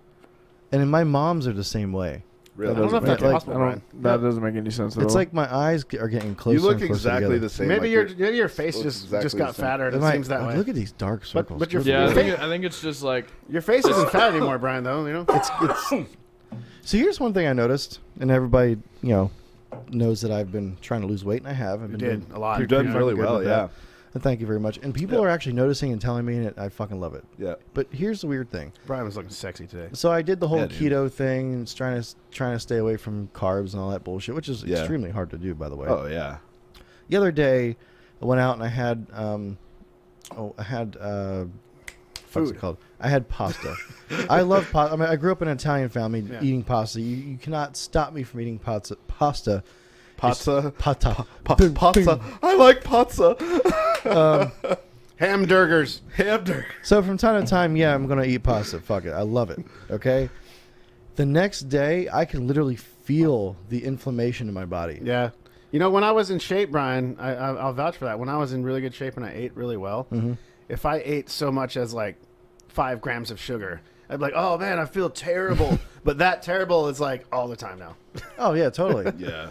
and my mom's are the same way. Really? I don't know if that's like- possible, Brian. That doesn't make any sense at It's all. like my eyes are getting closer. You look and closer exactly together. the same. Maybe like your face looks just exactly got the same. fatter. And it Am I- seems that way. Look at these dark circles. but your- yeah, your face- I think it's just like Your face isn't fat anymore, Brian. Though you know. So here's one thing I noticed, and everybody, knows that I've been trying to lose weight, and I have. I've been did doing a lot. You've done pretty really good well. with Yeah. that. And thank you very much. And people Yeah. are actually noticing and telling me, and I fucking love it. Yeah. But here's the weird thing. Brian was looking sexy today. So I did the whole Yeah, dude. keto thing, and trying to stay away from carbs and all that bullshit, which is Yeah. extremely hard to do, by the way. Oh yeah. The other day, I went out and I had what's it Food. called? I had pasta. I love pasta. I mean, I grew up in an Italian family Yeah. eating pasta. You cannot stop me from eating pasta. Pasta. Pizza. Pata. Pizza. I like pizza. Hamburgers. Hamburger. So from time to time, yeah, I'm gonna eat pasta. Fuck it, I love it. Okay. The next day, I can literally feel the inflammation in my body. Yeah. You know, when I was in shape, Brian, I'll vouch for that. When I was in really good shape and I ate really well, if I ate so much as like 5 grams of sugar, I'd be like, oh man, I feel terrible. But that terrible is like all the time now. Oh yeah, totally. Yeah.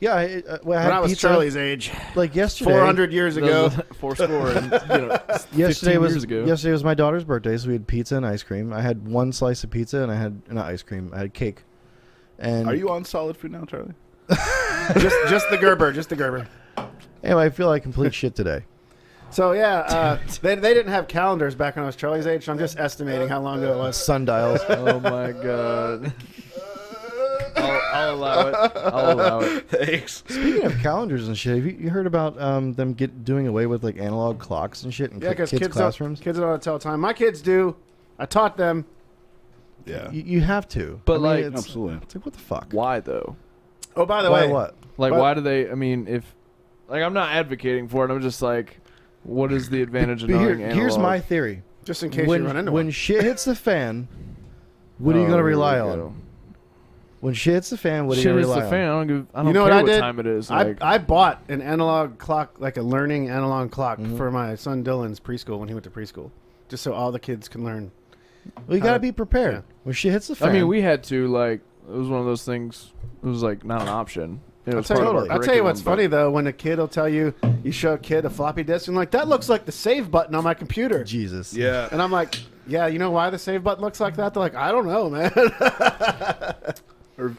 Yeah, when I When had I was pizza, Charlie's age, like yesterday. 400 years ago. four score and Yesterday 15 was years ago. yesterday was my daughter's birthday, so we had pizza and ice cream. I had one slice of pizza and I had not ice cream. I had cake. And Are you on solid food now, Charlie? just the Gerber, just the Gerber. anyway, I feel like complete shit today. So yeah, they didn't have calendars back when I was Charlie's age. So I'm just estimating how long ago it was. Sundials. Oh my god. I'll allow it. I'll allow it. Thanks. Speaking of calendars and shit, have you heard about them doing away with like analog clocks and shit in Yeah, because kids' kids classrooms? don't know how to tell time. My kids do. I taught them. Yeah. You have to. But, I mean, like- it's Absolutely. like what the fuck? Why though? Oh, by the Why way, what? Like, But- why do they? I mean, if like I'm not advocating for it, I'm just like, what is the advantage of But knowing here's analog? my theory. just in case when you run into when one. shit hits the fan, what are you Oh, gonna here we rely go. on? When shit hits the fan, what are you Shit gonna is rely the on? fan. I don't You know care what I what did? time it is. Like, I bought an analog clock, like a learning analog clock, Mm-hmm. for my son Dylan's preschool when he went to preschool, just so all the kids can learn. Well, you gotta Uh, be prepared. yeah. When shit hits the fan, I mean, we had to like. It was one of those things. It was like not an option. It was I'll part of our tell you curriculum, what's but- funny though, when a kid will tell you, you show a kid a floppy disk and like that looks like the save button on my computer, Jesus. Yeah. and I'm like, yeah, you know why the save button looks like that? They're like, I don't know, man. or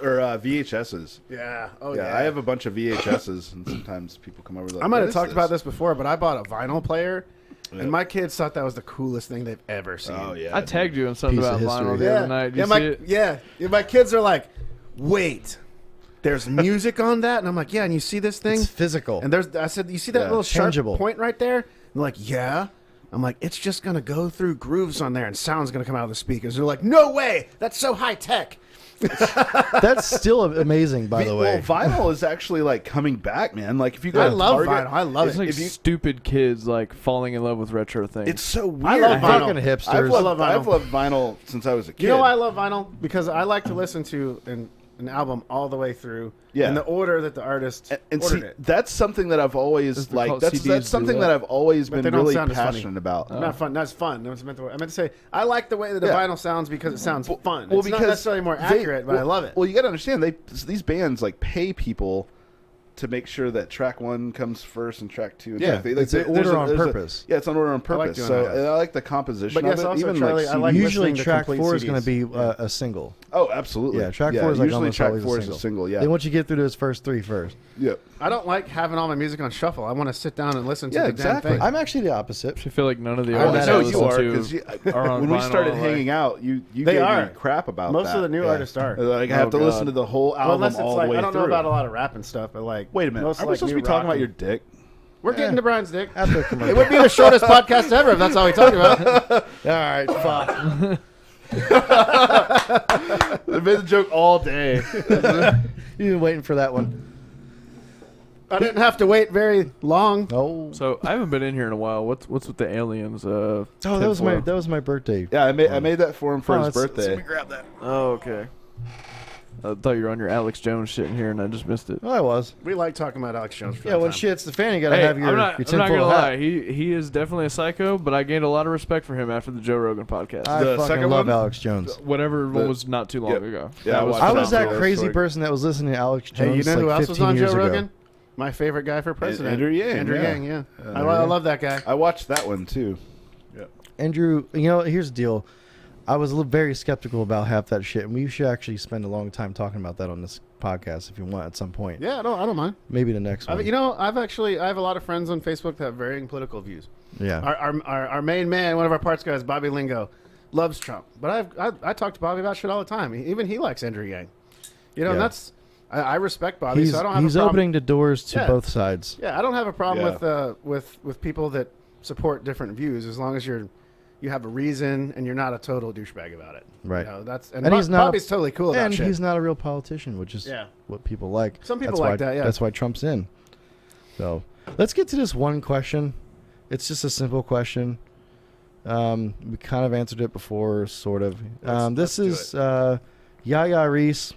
VHSs. Yeah. Oh Yeah, I have a bunch of VHSs, and sometimes people come over. Like, I might "What have is talked about this before, but I bought a vinyl player, and my kids thought that was the coolest thing they've ever seen. Oh yeah, I tagged you in something Piece about of vinyl history. the other night. Did you see it? Yeah, my kids are like, wait, there's music on that? And I'm like, yeah, and you see this thing? It's physical. And I said, you see that Yeah, little sharp tangible. point right there? And they're like, yeah. I'm like, it's just going to go through grooves on there and sound's going to come out of the speakers. They're like, no way. That's so high tech. That's still amazing, by the way. Well, vinyl is actually like coming back, man. Like if you go I to love Target, vinyl. I love It's it. like stupid kids like falling in love with retro things. it's so weird. I love vinyl. Fucking hipsters. I've loved vinyl since I was a kid. You know why I love vinyl? Because I like to listen to an album all the way through in the order that the artist and ordered see, it. that's something that I've always liked. CDs do That's something that. that I've always But been they don't really sound as funny. passionate about. Not fun. That's fun. I meant to say I like the way that the Yeah. vinyl sounds because it sounds fun. Well, It's not because necessarily more they- accurate, but I well- love it. Well, you got to understand, these bands like pay people to make sure that track 1 comes first and track 2. And Yeah, track 3. Like, it's an there's order on there's purpose. Yeah, it's an order on like purpose. doing So that, yes. I like the composition But yes, of it. also, Even Charlie, like I like CDs. Usually listening to track complete 4 is going to CDs. be a single. Oh, absolutely. Yeah, track 4 is like usually almost track always 4 a is single. a single. Yeah. Then once you get through those first 3 first. Yeah. I don't like having all my music on shuffle. I want to sit down and listen to Yeah, the exactly. damn thing. I'm actually the opposite. I feel like none of the I artists know I you listen are to because are on when we vinyl, started like- hanging out, you They gave are. me crap about Most that. of the new artists are. Like I have to Oh, listen God. to the whole Well, album unless it's all like the way I don't through. know about a lot of rap and stuff, but like Wait a minute. most Are we like supposed to new be talking rock about your and- dick? We're getting to Brian's dick. After a It commercial. would be the shortest podcast ever if that's all we talk about. All right, fuck. I made the joke all day. You've been waiting for that one. I didn't have to wait very long. Oh, So I haven't been in here in a while. What's with the aliens? that was my birthday. Yeah, I made that for him for Oh, his birthday. Let me grab that. Oh, okay. I thought you were on your Alex Jones shit in here, and I just missed it. Oh, I was. We like talking about Alex Jones. Yeah, when shit's the fan, you gotta Hey, have your I'm not tinfoil gonna lie. hat. He is definitely a psycho, but I gained a lot of respect for him after the Joe Rogan podcast. I The fucking second love one? Alex Jones. Whatever The- was not too long Yep. ago. Yeah, I watched I that was that video. crazy Story. person that was listening to Alex Jones Hey, you know like who else 15 was on years Joe ago. Rogan? My favorite guy for president, Andrew Yang, Andrew yeah. Yang, yeah. I love that guy. I watched that one too. Andrew, here's the deal. I was very skeptical about half that shit, and we should actually spend a long time talking about that on this podcast if you want at some point. Yeah, I don't mind. Maybe the next one. I have a lot of friends on Facebook that have varying political views. Yeah. Our main man, one of our parts guys, Bobby Lingo, loves Trump. But I talk to Bobby about shit all the time. Even he likes Andrew Yang. And Yeah. that's I respect Bobby. He's So I don't have he's a problem. opening the doors to Yeah. both sides. Yeah, I don't have a problem Yeah. with people that support different views as long as you have a reason and you're not a total douchebag about it. Right. That's And he's not Bobby's totally cool about And shit. he's not a real politician, which is Yeah. what people like. Some people That's like why, that, yeah. That's why Trump's in. So let's get to this one question. It's just a simple question. We kind of answered it before, sort of. This is Yaya Reese.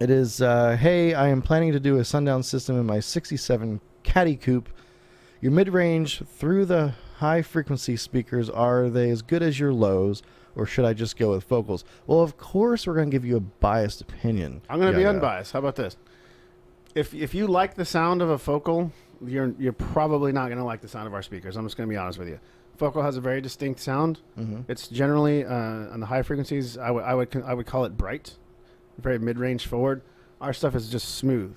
It is, hey, I am planning to do a Sundown system in my 67 Caddy Coupe. Your mid-range through the high-frequency speakers, are they as good as your lows, or should I just go with vocals? Well, of course we're going to give you a biased opinion. I'm going to be Yaya. unbiased. How about this? If you like the sound of a focal, you're probably not going to like the sound of our speakers. I'm just going to be honest with you. Focal has a very distinct sound. Mm-hmm. It's generally on the high frequencies. I would call it bright, very mid-range forward. Our stuff is just smooth.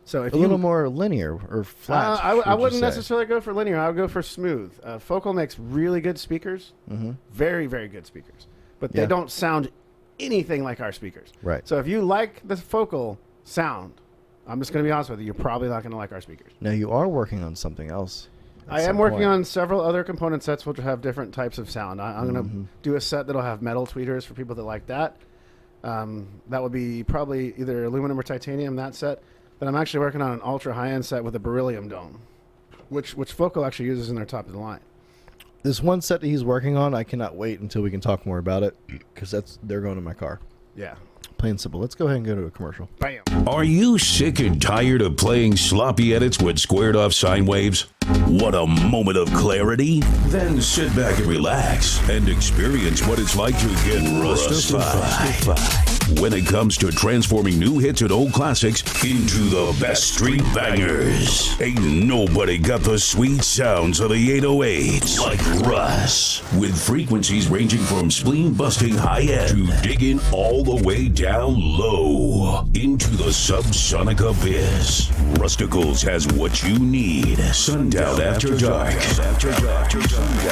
So if A little more linear or flat. I would you wouldn't say? necessarily go for linear. I would go for smooth. Focal makes really good speakers, Mm-hmm. very very good speakers, but Yeah. they don't sound anything like our speakers. Right. So if you like the focal sound, I'm just going to be honest with you, you're probably not going to like our speakers. Now you are working on something else. at I am some working point. on several other component sets which will have different types of sound. I'm going to do a set that'll have metal tweeters for people that like that. That would be probably either aluminum or titanium, that set. Then I'm actually working on an ultra high-end set with a beryllium dome, which Focal actually uses in their top of the line. This one set that he's working on, I cannot wait until we can talk more about it because they're going to my car. Yeah. Plain and simple. Let's go ahead and go to a commercial. Bam. Are you sick and tired of playing sloppy edits with squared off sine waves? Want a moment of clarity? Then sit back and relax and experience what it's like to get rustified. When it comes to transforming new hits and old classics into the best street bangers. Ain't nobody got the sweet sounds of the 808s like Russ. With frequencies ranging from spleen-busting high-end to digging all the way down low into the subsonic abyss. Rusticals has what you need. Sundown After Dark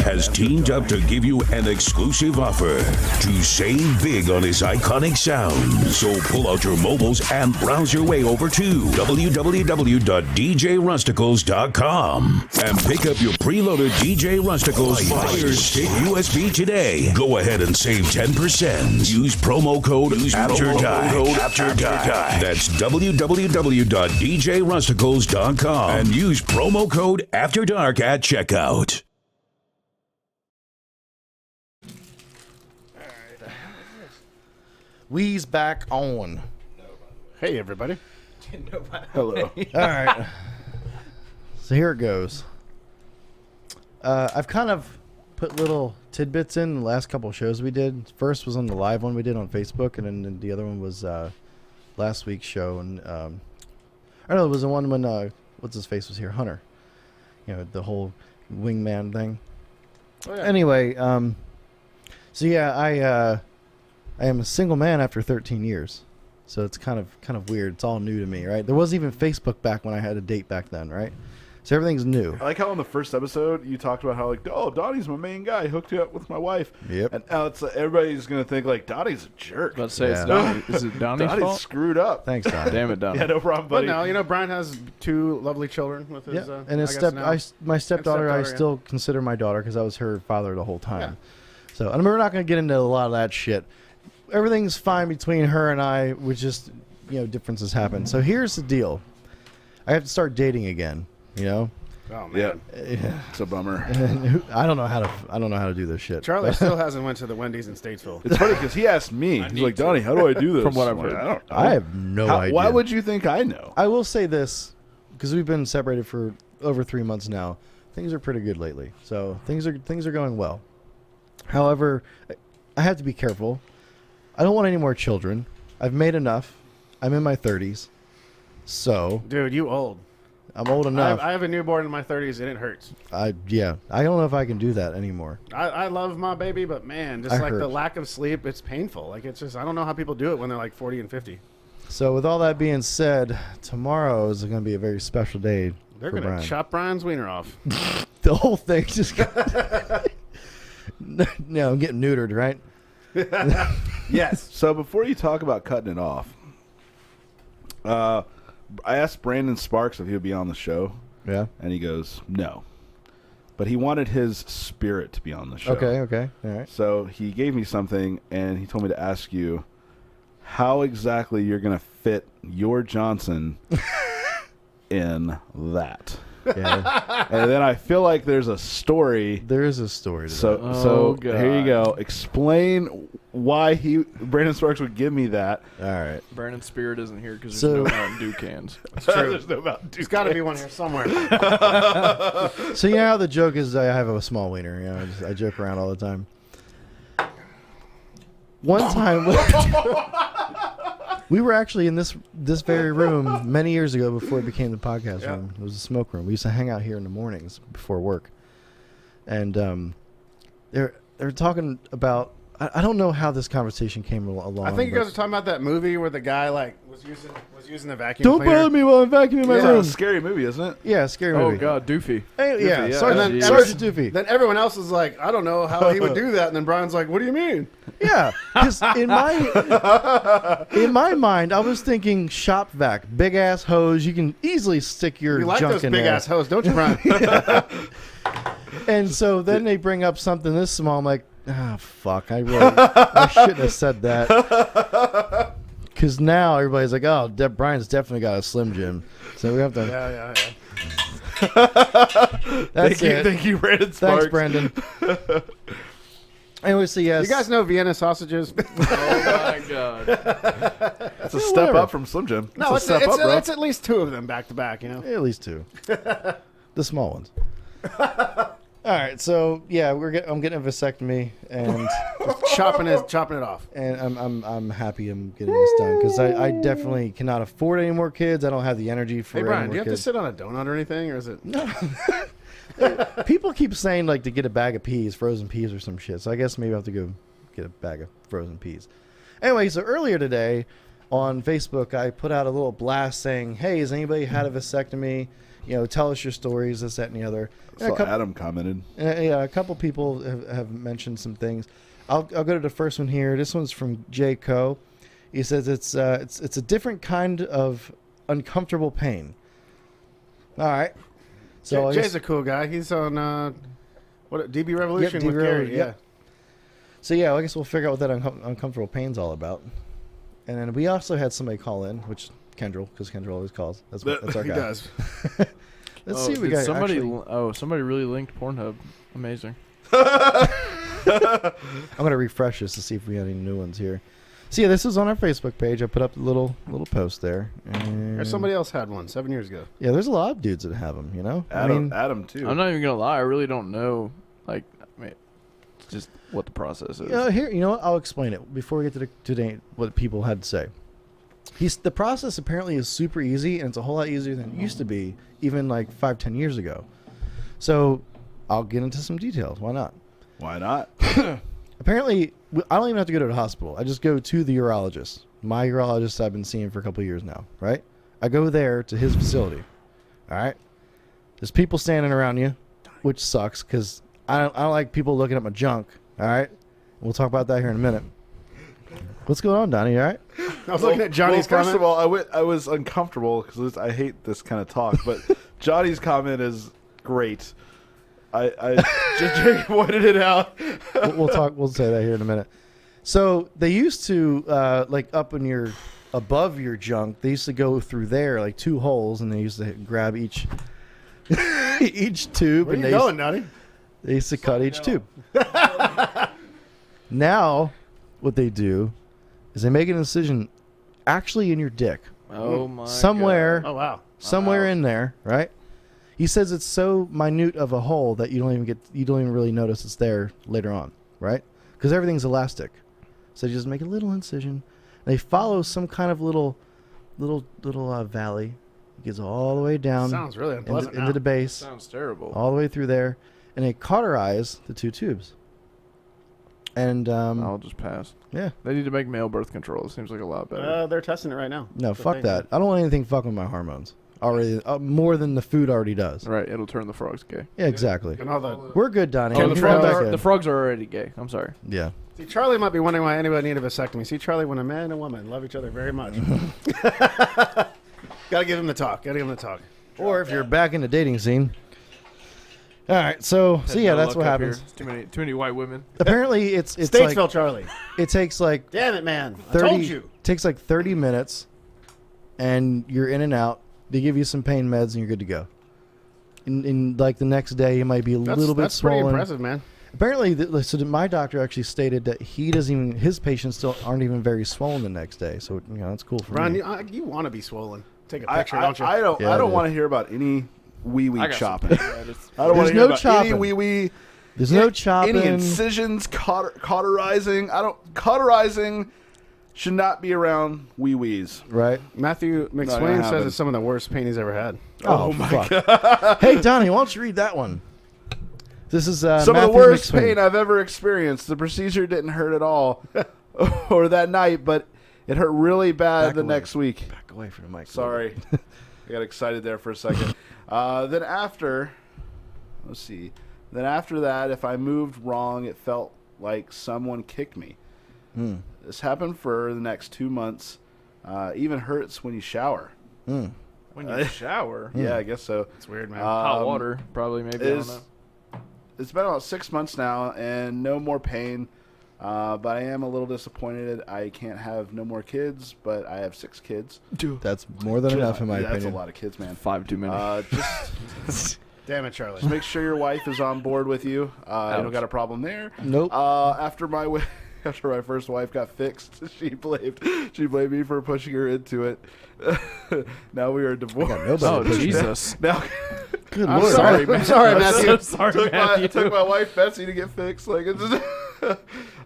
has teamed up to give you an exclusive offer to save big on his iconic sound. So pull out your mobiles and browse your way over to www.djrusticals.com and pick up your preloaded DJ Rusticals Fire Stick USB today. Go ahead and save 10%. Use promo code After Dark. That's www.djrusticals.com and use promo code After Dark at checkout. We's back on. Hey, everybody. Hello. All right. So here it goes. I've kind of put little tidbits in the last couple of shows we did. First was on the live one we did on Facebook, and then the other one was last week's show. And I don't know, it was the one when what's his face was here, Hunter. You know, the whole wingman thing. Oh, yeah. Anyway, so yeah, I am a single man after 13 years. So it's kind of weird. It's all new to me, right? There wasn't even Facebook back when I had a date back then, right? So everything's new. I like how in the first episode you talked about how like, oh, Donnie's my main guy. He hooked you up with my wife. Yep. And now it's everybody's gonna think like Donnie's a jerk. About to say, Yeah. it's Donnie. Is it Donnie's Donnie's fault? screwed up. Thanks, Don. Damn it, Donnie. Yeah, no problem, But buddy. no, you know, Bryan has 2 lovely children with his. Yeah, and his I guess now. my stepdaughter, I stepdaughter, yeah. still consider my daughter because I was her father the whole time. So, and we're not going to get into a lot of that shit. Everything's fine between her and I. We just, you know, differences happen. So here's the deal: I have to start dating again. You know, Oh Yeah, man, it's a bummer. I don't know how to do this shit. Charlie still hasn't went to the Wendy's in Statesville. It's funny because he asked me. He's like, Donnie, how do I do this? From what I've I'm like, heard. I don't know. I have no idea. Why would you think I know? I will say this, because we've been separated for over 3 months now. Things are pretty good lately, so things are going well. However, I have to be careful. I don't want any more children. I've made enough. I'm in my 30s, so Dude, you old. I'm old enough. I have a newborn in my 30s and it hurts. I don't know if I can do that anymore. I love my baby, but man, just I like the hurt. lack of sleep, it's painful. Like it's just I don't know how people do it when they're like 40 and 50. So with all that being said, tomorrow is going to be a very special day. They're for gonna Bryan. chop Bryan's wiener off. The whole thing just got... No, I'm getting neutered, right? Yes. So before you talk about cutting it off, I asked Brandon Sparks if he would be on the show, Yeah. and he goes, no. But he wanted his spirit to be on the show. Okay. All right. So he gave me something, and he told me to ask you how exactly you're going to fit your Johnson in that. Yeah. And then I feel like there's a story. There is a story to So, that. so God. here you go. Explain why Brandon Sparks would give me that. All right. Brandon Spirit isn't here because So- there's no Mountain Dew cans. It's true. There's no Mountain Dew. There's got to be one here somewhere. So you know how the joke is I have a small wiener. You know, I joke around all the time. One time we were actually in this very room many years ago before it became the podcast Yeah. room. It was a smoke room. We used to hang out here in the mornings before work, and they're talking about. I don't know how this conversation came along. I think you but- guys are talking about that movie where the guy like was using the vacuum Don't cleaner. bother me while I'm vacuuming my It's room. a scary movie, isn't it? Yeah, scary Oh, movie. God, Doofy. Hey, yeah, Doofy, yeah. Sergeant, And then Sergeant Doofy. Then everyone else is like, I don't know how he would do that, and then Bryan's like, what do you mean? Yeah, because in my mind, I was thinking shop vac, big ass hose. You can easily stick your You like junk those in big there. ass hoes, don't you, Bryan? And so then they bring up something this small. I'm like, ah, fuck. I shouldn't have said that. Because now everybody's like, oh, Bryan's definitely got a Slim Jim. So we have to. yeah. That's it. Thank you, Brandon Sparks. Thanks, Brendan. Anyway, so yes. You guys know Vienna sausages? Oh, my God. It's a step whatever. up from Slim Jim. No, it's a step up, bro. it's at least 2 of them back to back, you know? At least 2. The small ones. All right, so yeah, I'm getting a vasectomy, and chopping it off. And I'm happy I'm getting this done because I definitely cannot afford any more kids. I don't have the energy for. Hey any Bryan, more do you have kids. to sit on a donut or anything, or is it? No. People keep saying like to get a bag of peas, frozen peas or some shit. So I guess maybe I have to go get a bag of frozen peas. Anyway, so earlier today on Facebook, I put out a little blast saying, "Hey, has anybody had a vasectomy? Tell us your stories, this, that, and the other." So Adam commented. Yeah, a couple people have mentioned some things. I'll go to the first one here. This one's from J. Co. He says it's a different kind of uncomfortable pain. All right. So Jay's a cool guy. He's on DB Revolution DB with Gary. Revolution, yep. So yeah, I guess we'll figure out what that uncomfortable pain's all about. And then we also had somebody call in, which Kendrell, because Kendrell always calls. That's our guy. He does. Let's see if we got somebody. actually... Somebody really linked Pornhub. Amazing. I'm gonna refresh this to see if we have any new ones here. So yeah, this is on our Facebook page. I put up a little post there. And Somebody else had one 7 years ago. yeah, there's a lot of dudes that have them. Adam too. I'm not even gonna lie. I really don't know. Just what the process is. Here, what? I'll explain it before we get to today. What people had to say. The process apparently is super easy, and it's a whole lot easier than it used to be, even like 5-10 years ago. So I'll get into some details. Why not? Why not? Apparently, I don't even have to go to the hospital. I just go to the urologist. My urologist I've been seeing for a couple of years now, right? I go there to his facility. All right? There's people standing around you, which sucks because I don't like people looking at my junk. All right? We'll talk about that here in a minute. What's going on, Donnie? You all right? I was looking at Johnny's comment. First of all, I was uncomfortable because I hate this kind of talk, but Johnny's comment is great. I just pointed it out. We'll talk. We'll say that here in a minute. So they used to like up in your above your junk. They used to go through there like 2 holes, and they used to grab each tube. Where and you going, Donnie? They used to cut each tube. Now, what they do is they make an incision actually in your dick. Oh my. Somewhere. God. Oh wow. Somewhere in there, right? He says it's so minute of a hole that you don't even really notice it's there later on, right? Because everything's elastic. So you just make a little incision. They follow some kind of little valley. It gets all the way down. Sounds really unpleasant. into the base. Sounds terrible. All the way through there, and they cauterize the 2 tubes. And I'll just pass. Yeah. They need to make male birth control. It seems like a lot better. They're testing it right now. No, fuck that. I don't want anything fucking with my hormones. Already more than the food already does. Right, it'll turn the frogs gay. Yeah, exactly. And all the We're good, Donnie. Oh, You the can frogs come back are in. the frogs are already gay. I'm sorry. Yeah. See, Charlie might be wondering why anybody need a vasectomy. See, Charlie, when a man and a woman love each other very much, gotta give him the talk. Or if you're back in the dating scene. All right, so yeah, that's what happens. Too many white women. Apparently, it's Statesville, like Charlie. it takes like Damn it, man! 30. I told you. Takes like 30 minutes, and you're in and out. They give you some pain meds, and you're good to go. In like the next day, you might be a little bit That's swollen. pretty impressive, man. Apparently, my doctor actually stated that his patients still aren't even very swollen the next day. So that's cool for Ron, me. you want to be swollen? Take a I picture, don't you? I don't Yeah, I do. want to hear about any wee I got chopping. some- I don't want There's to hear no about chopping. any wee. There's no chopping. Any incisions, cauterizing. Cauterizing should not be around wee-wees. Right? Matthew gonna McSwain says happen. it's some of the worst pain he's ever had. Oh my god! Hey Donnie, why don't you read that one? This is Some of Matthew the worst McSwain. pain I've ever experienced. The procedure didn't hurt at all, or that night, but it hurt really bad Back the away. next week. Back away from the mic. Sorry, I got excited there for a second. Then after that, if I moved wrong, it felt like someone kicked me. This happened for the next 2 months. Even hurts when you shower. When you shower, Yeah, I guess so. It's weird, man. hot water probably maybe. I don't know. It's been about 6 months now, and no more pain. But I am a little disappointed. I can't have no more kids, but I have 6 kids. That's more than enough in my That's opinion. a lot of kids, man. 5 too many. Just Damn it, Charlie. make sure your wife is on board with you. You don't got a problem there. Nope. After my first wife got fixed, she blamed me for pushing her into it. Now we are divorced. I got nobody Oh pushing me. Jesus! Now Good I'm lord. sorry, man. sorry, I'm Matthew. so sorry, took Matthew. my wife Betsy to get fixed. Like, it's just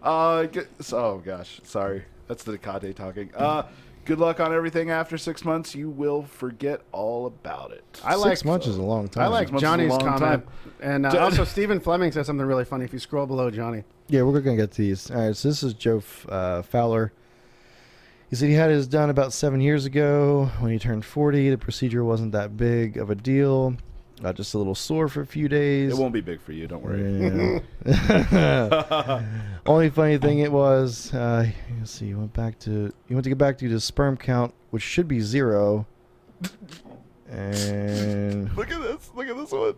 oh gosh, sorry. That's the Kate talking. Good luck on everything after 6 months. You will forget all about it. I 6 months is a long time. I like 6 months is a Johnny's long comment. time. And also, Stephen Fleming said something really funny. If you scroll below Johnny. Yeah, we're going to get to these. All right, so this is Joe Fowler. He said he had his done about 7 years ago. When he turned 40, the procedure wasn't that big of a deal. Just a little sore for a few days. It won't be big for you. Don't worry. Yeah. Only funny thing it was, let's see, you went to get back to the sperm count, which should be 0. And Look at this. Look at this one.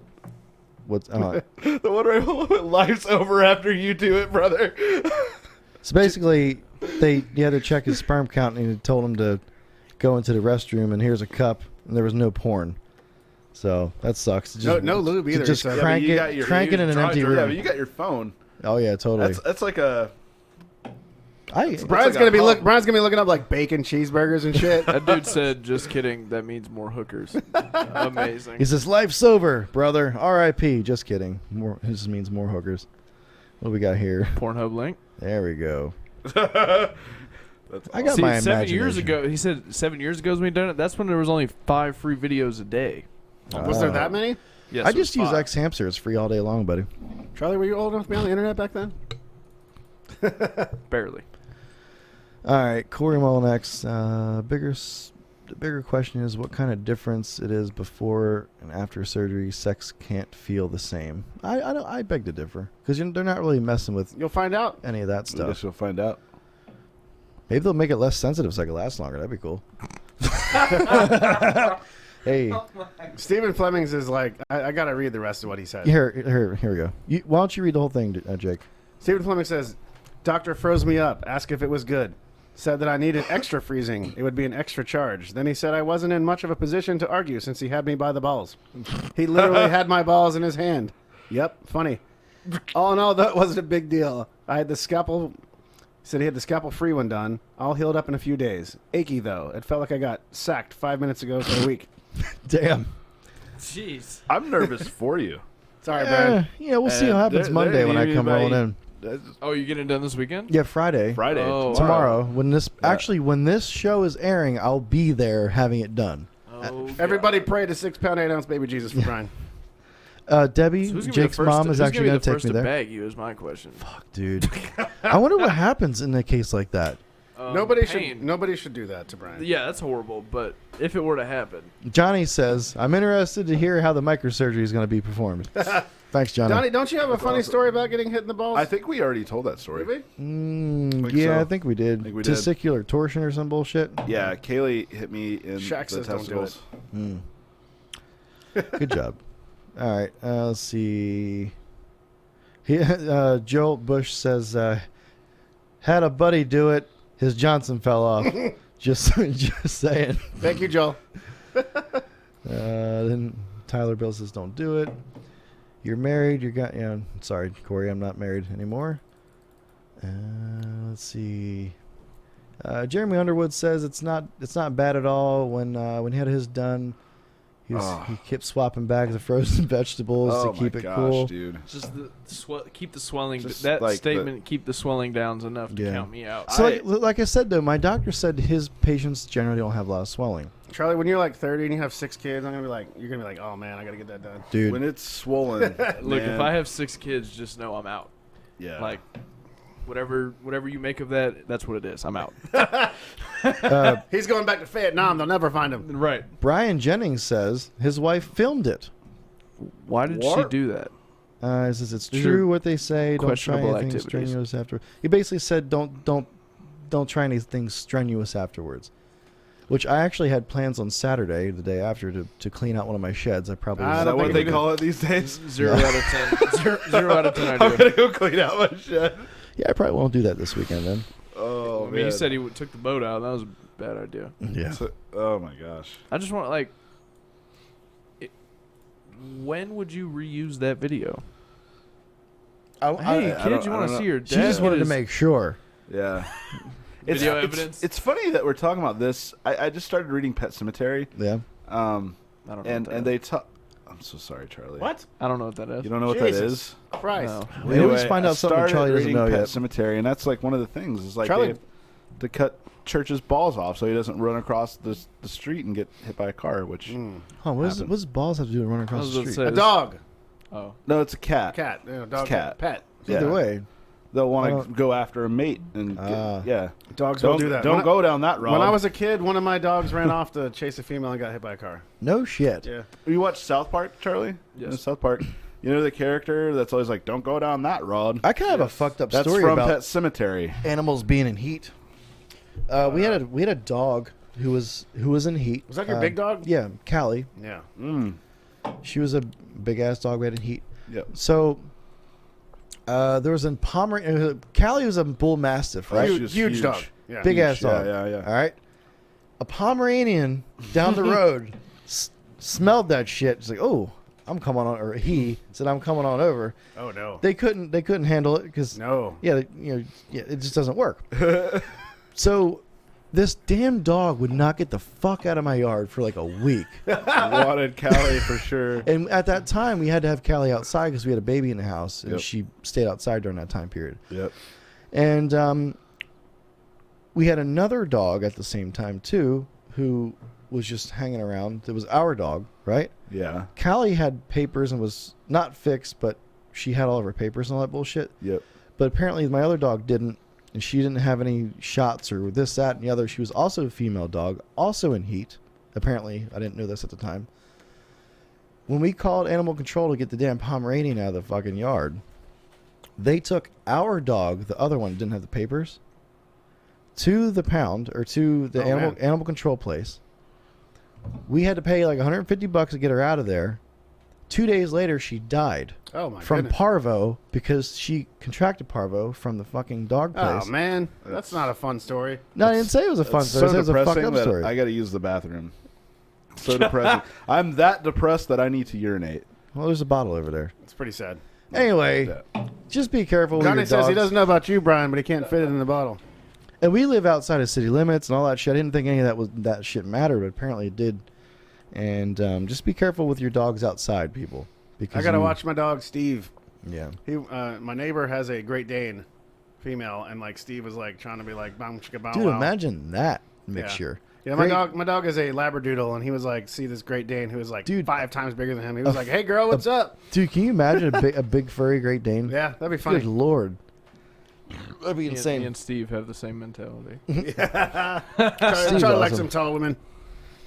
what's The one right below it. Life's over after you do it, brother. so basically he had to check his sperm count, and he told him to go into the restroom, and here's a cup, and there was no porn. So that sucks. No lube either, Just so- crank it in an empty Yeah, but room. you got your phone. Oh yeah, totally. That's like a. Brian's like gonna a be hub. Brian's gonna be looking up like bacon cheeseburgers and shit. That dude said, "Just kidding." That means more hookers. Amazing. He says, "Life's over, brother. R.I.P." Just kidding. More. This means more hookers. What do we got here? Pornhub link. There we go. That's I got See, my 7 years imagination. ago, he said 7 years ago when we done it. That's when there was only 5 free videos a day. Was there that many? Yes, I it was just use 5. X Hamster. It's free all day long, buddy. Charlie, were you old enough to be on the internet back then? Barely. All right, Corey Mullinex. The bigger question is what kind of difference it is before and after surgery. Sex can't feel the same. I beg to differ because they're not really messing with You'll find out. any of that I guess stuff. you'll find out. Maybe they'll make it less sensitive so it can last longer. That'd be cool. Hey, Stephen Fleming's is like, I gotta read the rest of what he said. here we go. Why don't you read the whole thing, Jake? Stephen Fleming says, "Doctor froze me up. Asked if it was good. Said that I needed extra freezing. It would be an extra charge. Then he said I wasn't in much of a position to argue since he had me by the balls. He literally had my balls in his hand. Yep, funny. All in all, that wasn't a big deal. I had the scalpel." He said he had the scalpel free one done. All healed up in a few days. Achy though. It felt like I got sacked 5 minutes ago for a week. Damn. Jeez. I'm nervous for you. Sorry, Brian. Yeah, we'll see what happens Monday when I come rolling in. Oh, you getting it done this weekend? Yeah, Friday. Friday. Oh, Tomorrow. When this show is airing, I'll be there having it done. Oh, Everybody pray to 6 pound 8 ounce baby Jesus for Brian. Debbie, So who's gonna be the Jake's first mom to- is who's actually gonna going be the to take first me to there. bag you? Is my question. Fuck, dude. I wonder what happens in a case like that. Nobody pain. should do that to Brian. Yeah, that's horrible. But if it were to happen, Johnny says, "I'm interested to hear how the microsurgery is going to be performed." Thanks, Johnny. Donnie, don't you have a funny story about getting hit in the balls? I think we already told that story. Did we? Mm, Think yeah, so. I think we did. Think we did. Testicular torsion or some bullshit. Yeah, Kaylee hit me in Shaq the says don't do testicles. Good job. All right, let's see. Joel Bush says, "Had a buddy do it. His Johnson fell off." just saying. Thank you, Joel. Then Tyler Bill says, "Don't do it. You're married. Sorry, Corey, I'm not married anymore." Let's see. Jeremy Underwood says it's not bad at all. When he had his done, he kept swapping bags of frozen vegetables Oh to keep my it gosh, cool. dude. just keep the swelling. Just That like statement, keep the swelling down's enough to Yeah. count me out. So like I said though, my doctor said his patients generally don't have a lot of swelling. Charlie, when you're like 30 and you have 6 kids, you're gonna be like, oh man, I gotta get that done. Dude, When it's swollen, Look, if man, I have 6 kids, just know I'm out. yeah, Like, whatever you make of that, that's what it is. I'm out. He's going back to Vietnam. They'll never find him. Right. Brian Jennings says his wife filmed it. Why did she What? do that? He says it's These true are what they say. Don't try questionable anything activities. strenuous after. He basically said don't try anything strenuous afterwards. Which I actually had plans on Saturday, the day after, to clean out one of my sheds. I probably I is don't that what think they we call it these days? 0 out of 10. 0 out of 10 I I'm do. gonna go clean out my shed. Yeah, I probably won't do that this weekend then. Oh I mean, man, he said he took the boat out. That was a bad idea. Yeah. oh my gosh. I just want, like... when would you reuse that video? Hey, kids, you want to see your dad? She just wanted to get his make sure. Yeah. video evidence? It's funny that we're talking about this. I just started reading Pet Cemetery. Yeah. I don't know And what that they talk. I'm so sorry, Charlie. What? I don't know what that is. You don't know what Jesus that is? Christ. No. We always find out something started Charlie doesn't reading know Pet yet. Cemetery, and that's like one of the things. Is like Charlie- they have to cut Church's balls off so he doesn't run across the street and get hit by a car. Which Huh, what does balls have to do with running across the I was street? about A to say, dog. Oh. no, it's a cat. Cat. Dog. cat. Pet. Either way. They'll want Oh. to go after a mate and yeah. Dogs will do that. Don't When go down that road. When I was a kid, one of my dogs ran off to chase a female and got hit by a car. No shit. Yeah. You watch South Park, Charlie? Yes. In South Park. You know the character that's always like, "Don't go down that road." I kind of have a fucked up That's story from about Pet Cemetery. animals being in heat. We had a dog who was in heat. Was that your big dog? Yeah, Callie. Yeah. She was a big ass dog. We had in heat. Yep. So there was a Pomeranian. Callie was a bull mastiff, right? She was Huge dog. Yeah. Big ass Yeah, dog. yeah. All right. A Pomeranian down the road smelled that shit. It's like, oh, I'm coming on, or he said, I'm coming on over. Oh no. They couldn't handle it because No. yeah, it just doesn't work. So this damn dog would not get the fuck out of my yard for like a week. Wanted Callie for sure. And at that time, we had to have Callie outside because we had a baby in the house, and Yep. she stayed outside during that time period. Yep. And we had another dog at the same time too, who was just hanging around. It was our dog, right? Yeah. Callie had papers and was not fixed, but she had all of her papers and all that bullshit. Yep. But apparently my other dog didn't, and she didn't have any shots or this, that, and the other. She was also a female dog, also in heat. Apparently, I didn't know this at the time. When we called animal control to get the damn Pomeranian out of the fucking yard, they took our dog, the other one didn't have the papers, to the pound or to the animal control place. We had to pay like $150 to get her out of there. 2 days later, she died Oh my from goodness. parvo because she contracted parvo from the fucking dog place. Oh man, that's not a fun story. No, I didn't say it was a fun It's story. I so said it was a fucked depressing up that story. I got to use the bathroom. So depressing. I'm that depressed that I need to urinate. Well, there's a bottle over there. It's pretty sad. Anyway, Yeah. just be careful with Donnie your says dogs. he doesn't know about you, Brian, but he can't fit it in the bottle. And we live outside of city limits and all that shit. I didn't think any of that shit mattered, but apparently it did. And just be careful with your dogs outside, people. Because I gotta watch my dog Steve. Yeah. He, my neighbor has a Great Dane, female, and like Steve was like trying to be like, "Bam, chicka, bow, Dude, wow." imagine that mixture. Yeah, my dog is a Labradoodle, and he was like, see this Great Dane who was like, Dude. 5 times bigger than him. He was like, "Hey girl, what's up?" Dude, can you imagine a big furry Great Dane? Yeah, that'd be funny. Good lord. That'd be Me insane. and Steve have the same mentality. Charlie likes awesome. some tall women.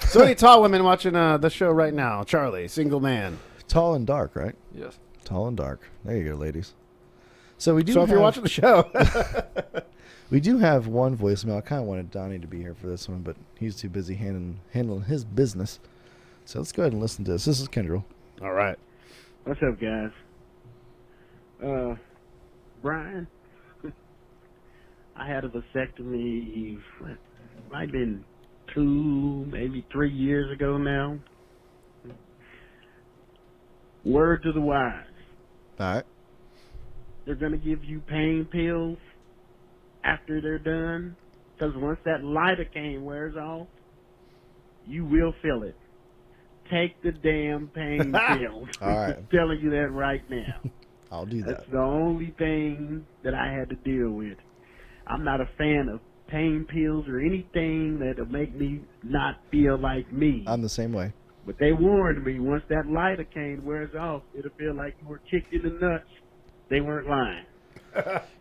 So many tall women watching the show right now. Charlie, single man. Tall and dark, right? Yes. Tall and dark. There you go, ladies. So we do. So if you're watching the show, we do have one voicemail. I kind of wanted Donnie to be here for this one, but he's too busy handling his business. So let's go ahead and listen to this. This is Kendrell. all right. What's up, guys? Bryan, I had a vasectomy, it might have been 2, maybe 3 years ago now. Word to the wise. All right. They're going to give you pain pills after they're done, because once that lidocaine wears off, you will feel it. Take the damn pain pills. All right. I'm telling you that right now. I'll do that. That's the only thing that I had to deal with. I'm not a fan of pain pills or anything that'll make me not feel like me. I'm the same way. But they warned me, once that lidocaine wears off, it'll feel like you were kicked in the nuts. They weren't lying.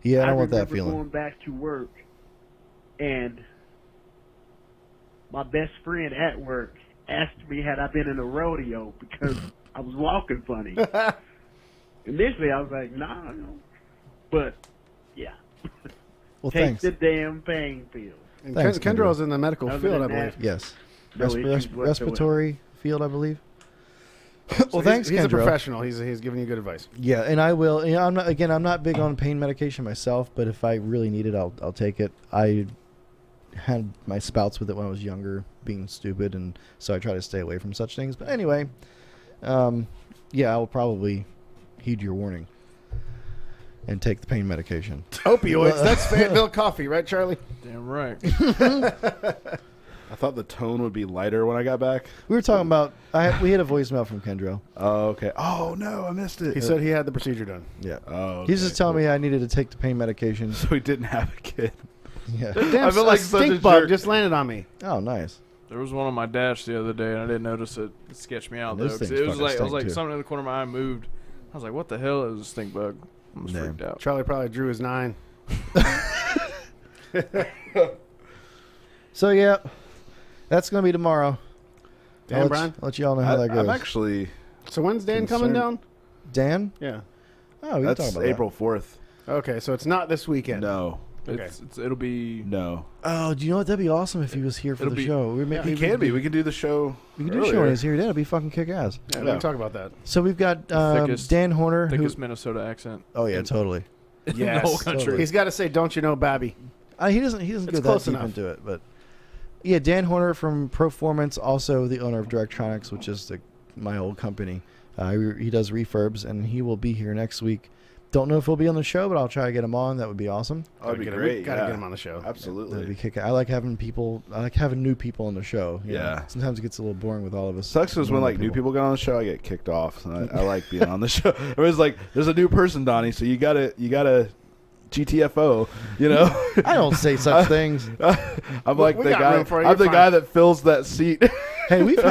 Yeah, I don't want that remember feeling. going back to work, and my best friend at work asked me had I been in a rodeo because I was walking funny. Initially, I was like, nah, no. But, yeah. Well, Take thanks. the damn pain pills. And Thanks, Kendrell's in the medical Other field, I than believe. that, Yes. No issues whatsoever. Respiratory field, I believe. So Well, thanks, he's a Kendrell. professional. He's giving you good advice. Yeah, and I will. You know, I'm not big on pain medication myself, but if I really need it, I'll take it. I had my spouts with it when I was younger, being stupid, and so I try to stay away from such things. But anyway, yeah, I will probably heed your warning and take the pain medication. Opioids. That's Fayetteville coffee, right, Charlie? Damn right. I thought the tone would be lighter when I got back. We were talking about. We had a voicemail from Kendro. Oh, okay. Oh no, I missed it. He said he had the procedure done. Yeah. Oh, He's just telling me I needed to take the pain medication. So he didn't have a kid. Yeah. Damn, I feel like a such a stink bug jerk. just landed on me. Oh, nice. There was one on my dash the other day, and I didn't notice it. It sketched me out And though. those 'Cause things it was fucking like stink, too. something in the corner of my eye moved. I was like, "What the hell?" It was a stink bug. I was Damn. freaked out. Charlie probably drew his 9. So yeah, that's gonna be tomorrow. Damn, Bryan. I'll let you all know how that goes. I'm actually. So when's Dan coming Concerned. Dan? down? Yeah. Oh, we can talk That's about April 4th. Okay, so it's not this weekend. No, Okay. It'll be. no. that. Oh, do you know what? That'd be awesome if he was here for It'll the be- show. We He can be. We can do the show. We can do a show when he's here. That'd be fucking kick ass. Yeah, we can talk about that. So we've got Thickest- Dan Horner. Who, Thickest Minnesota accent. oh yeah, totally. In the whole country. totally. He's got to say, "Don't you know, Babby?" He doesn't go that close deep enough. into it, but yeah, Dan Horner from Performance, also the owner of Directronics, which is my old company. He does refurbs, and he will be here next week. Don't know if he'll be on the show, but I'll try to get him on. That would be awesome. Oh, that'd be Gotta great. Gotta yeah. get him on the show. That'd Absolutely. be kick. I like having people. I like having new people on the show. you know. Yeah. Sometimes it gets a little boring with all of us. Sucks because when like new people get on the show, I get kicked off. And I like being on the show. It was like, there's a new person, Donnie, so you gotta GTFO. You know. I don't say such things. I'm like We the got guy. room for you, I'm the you're guy fine. that fills that seat. Hey, we've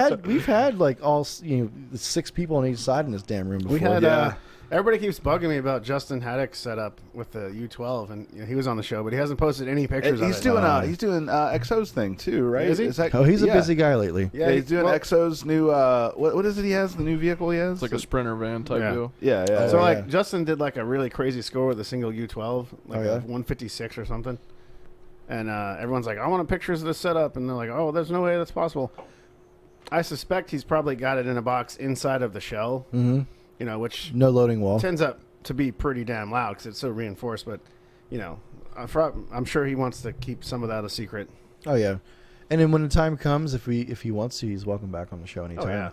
had like all 6 people on each side in this damn room before. We had Yeah. everybody keeps bugging me about Justin Haddock's setup with the U12, and he was on the show, but he hasn't posted any pictures he's of it. doing XO's thing too, right? Is he? that, Oh, he's a yeah. busy guy lately. Yeah, he's doing well, XO's new. What is it? He has the new vehicle. He has. It's like a Sprinter van type Yeah. deal. yeah, yeah. So Oh, like yeah. Justin did like a really crazy score with a single U12, like Oh, yeah? a 156 or something, and everyone's like, "I want pictures of this setup," and they're like, "Oh, there's no way that's possible." I suspect he's probably got it in a box inside of the shell, Mm-hmm. which No loading wall. tends up to be pretty damn loud because it's so reinforced. But I'm sure he wants to keep some of that a secret. Oh yeah, and then when the time comes, if he wants to, he's welcome back on the show anytime. Oh yeah,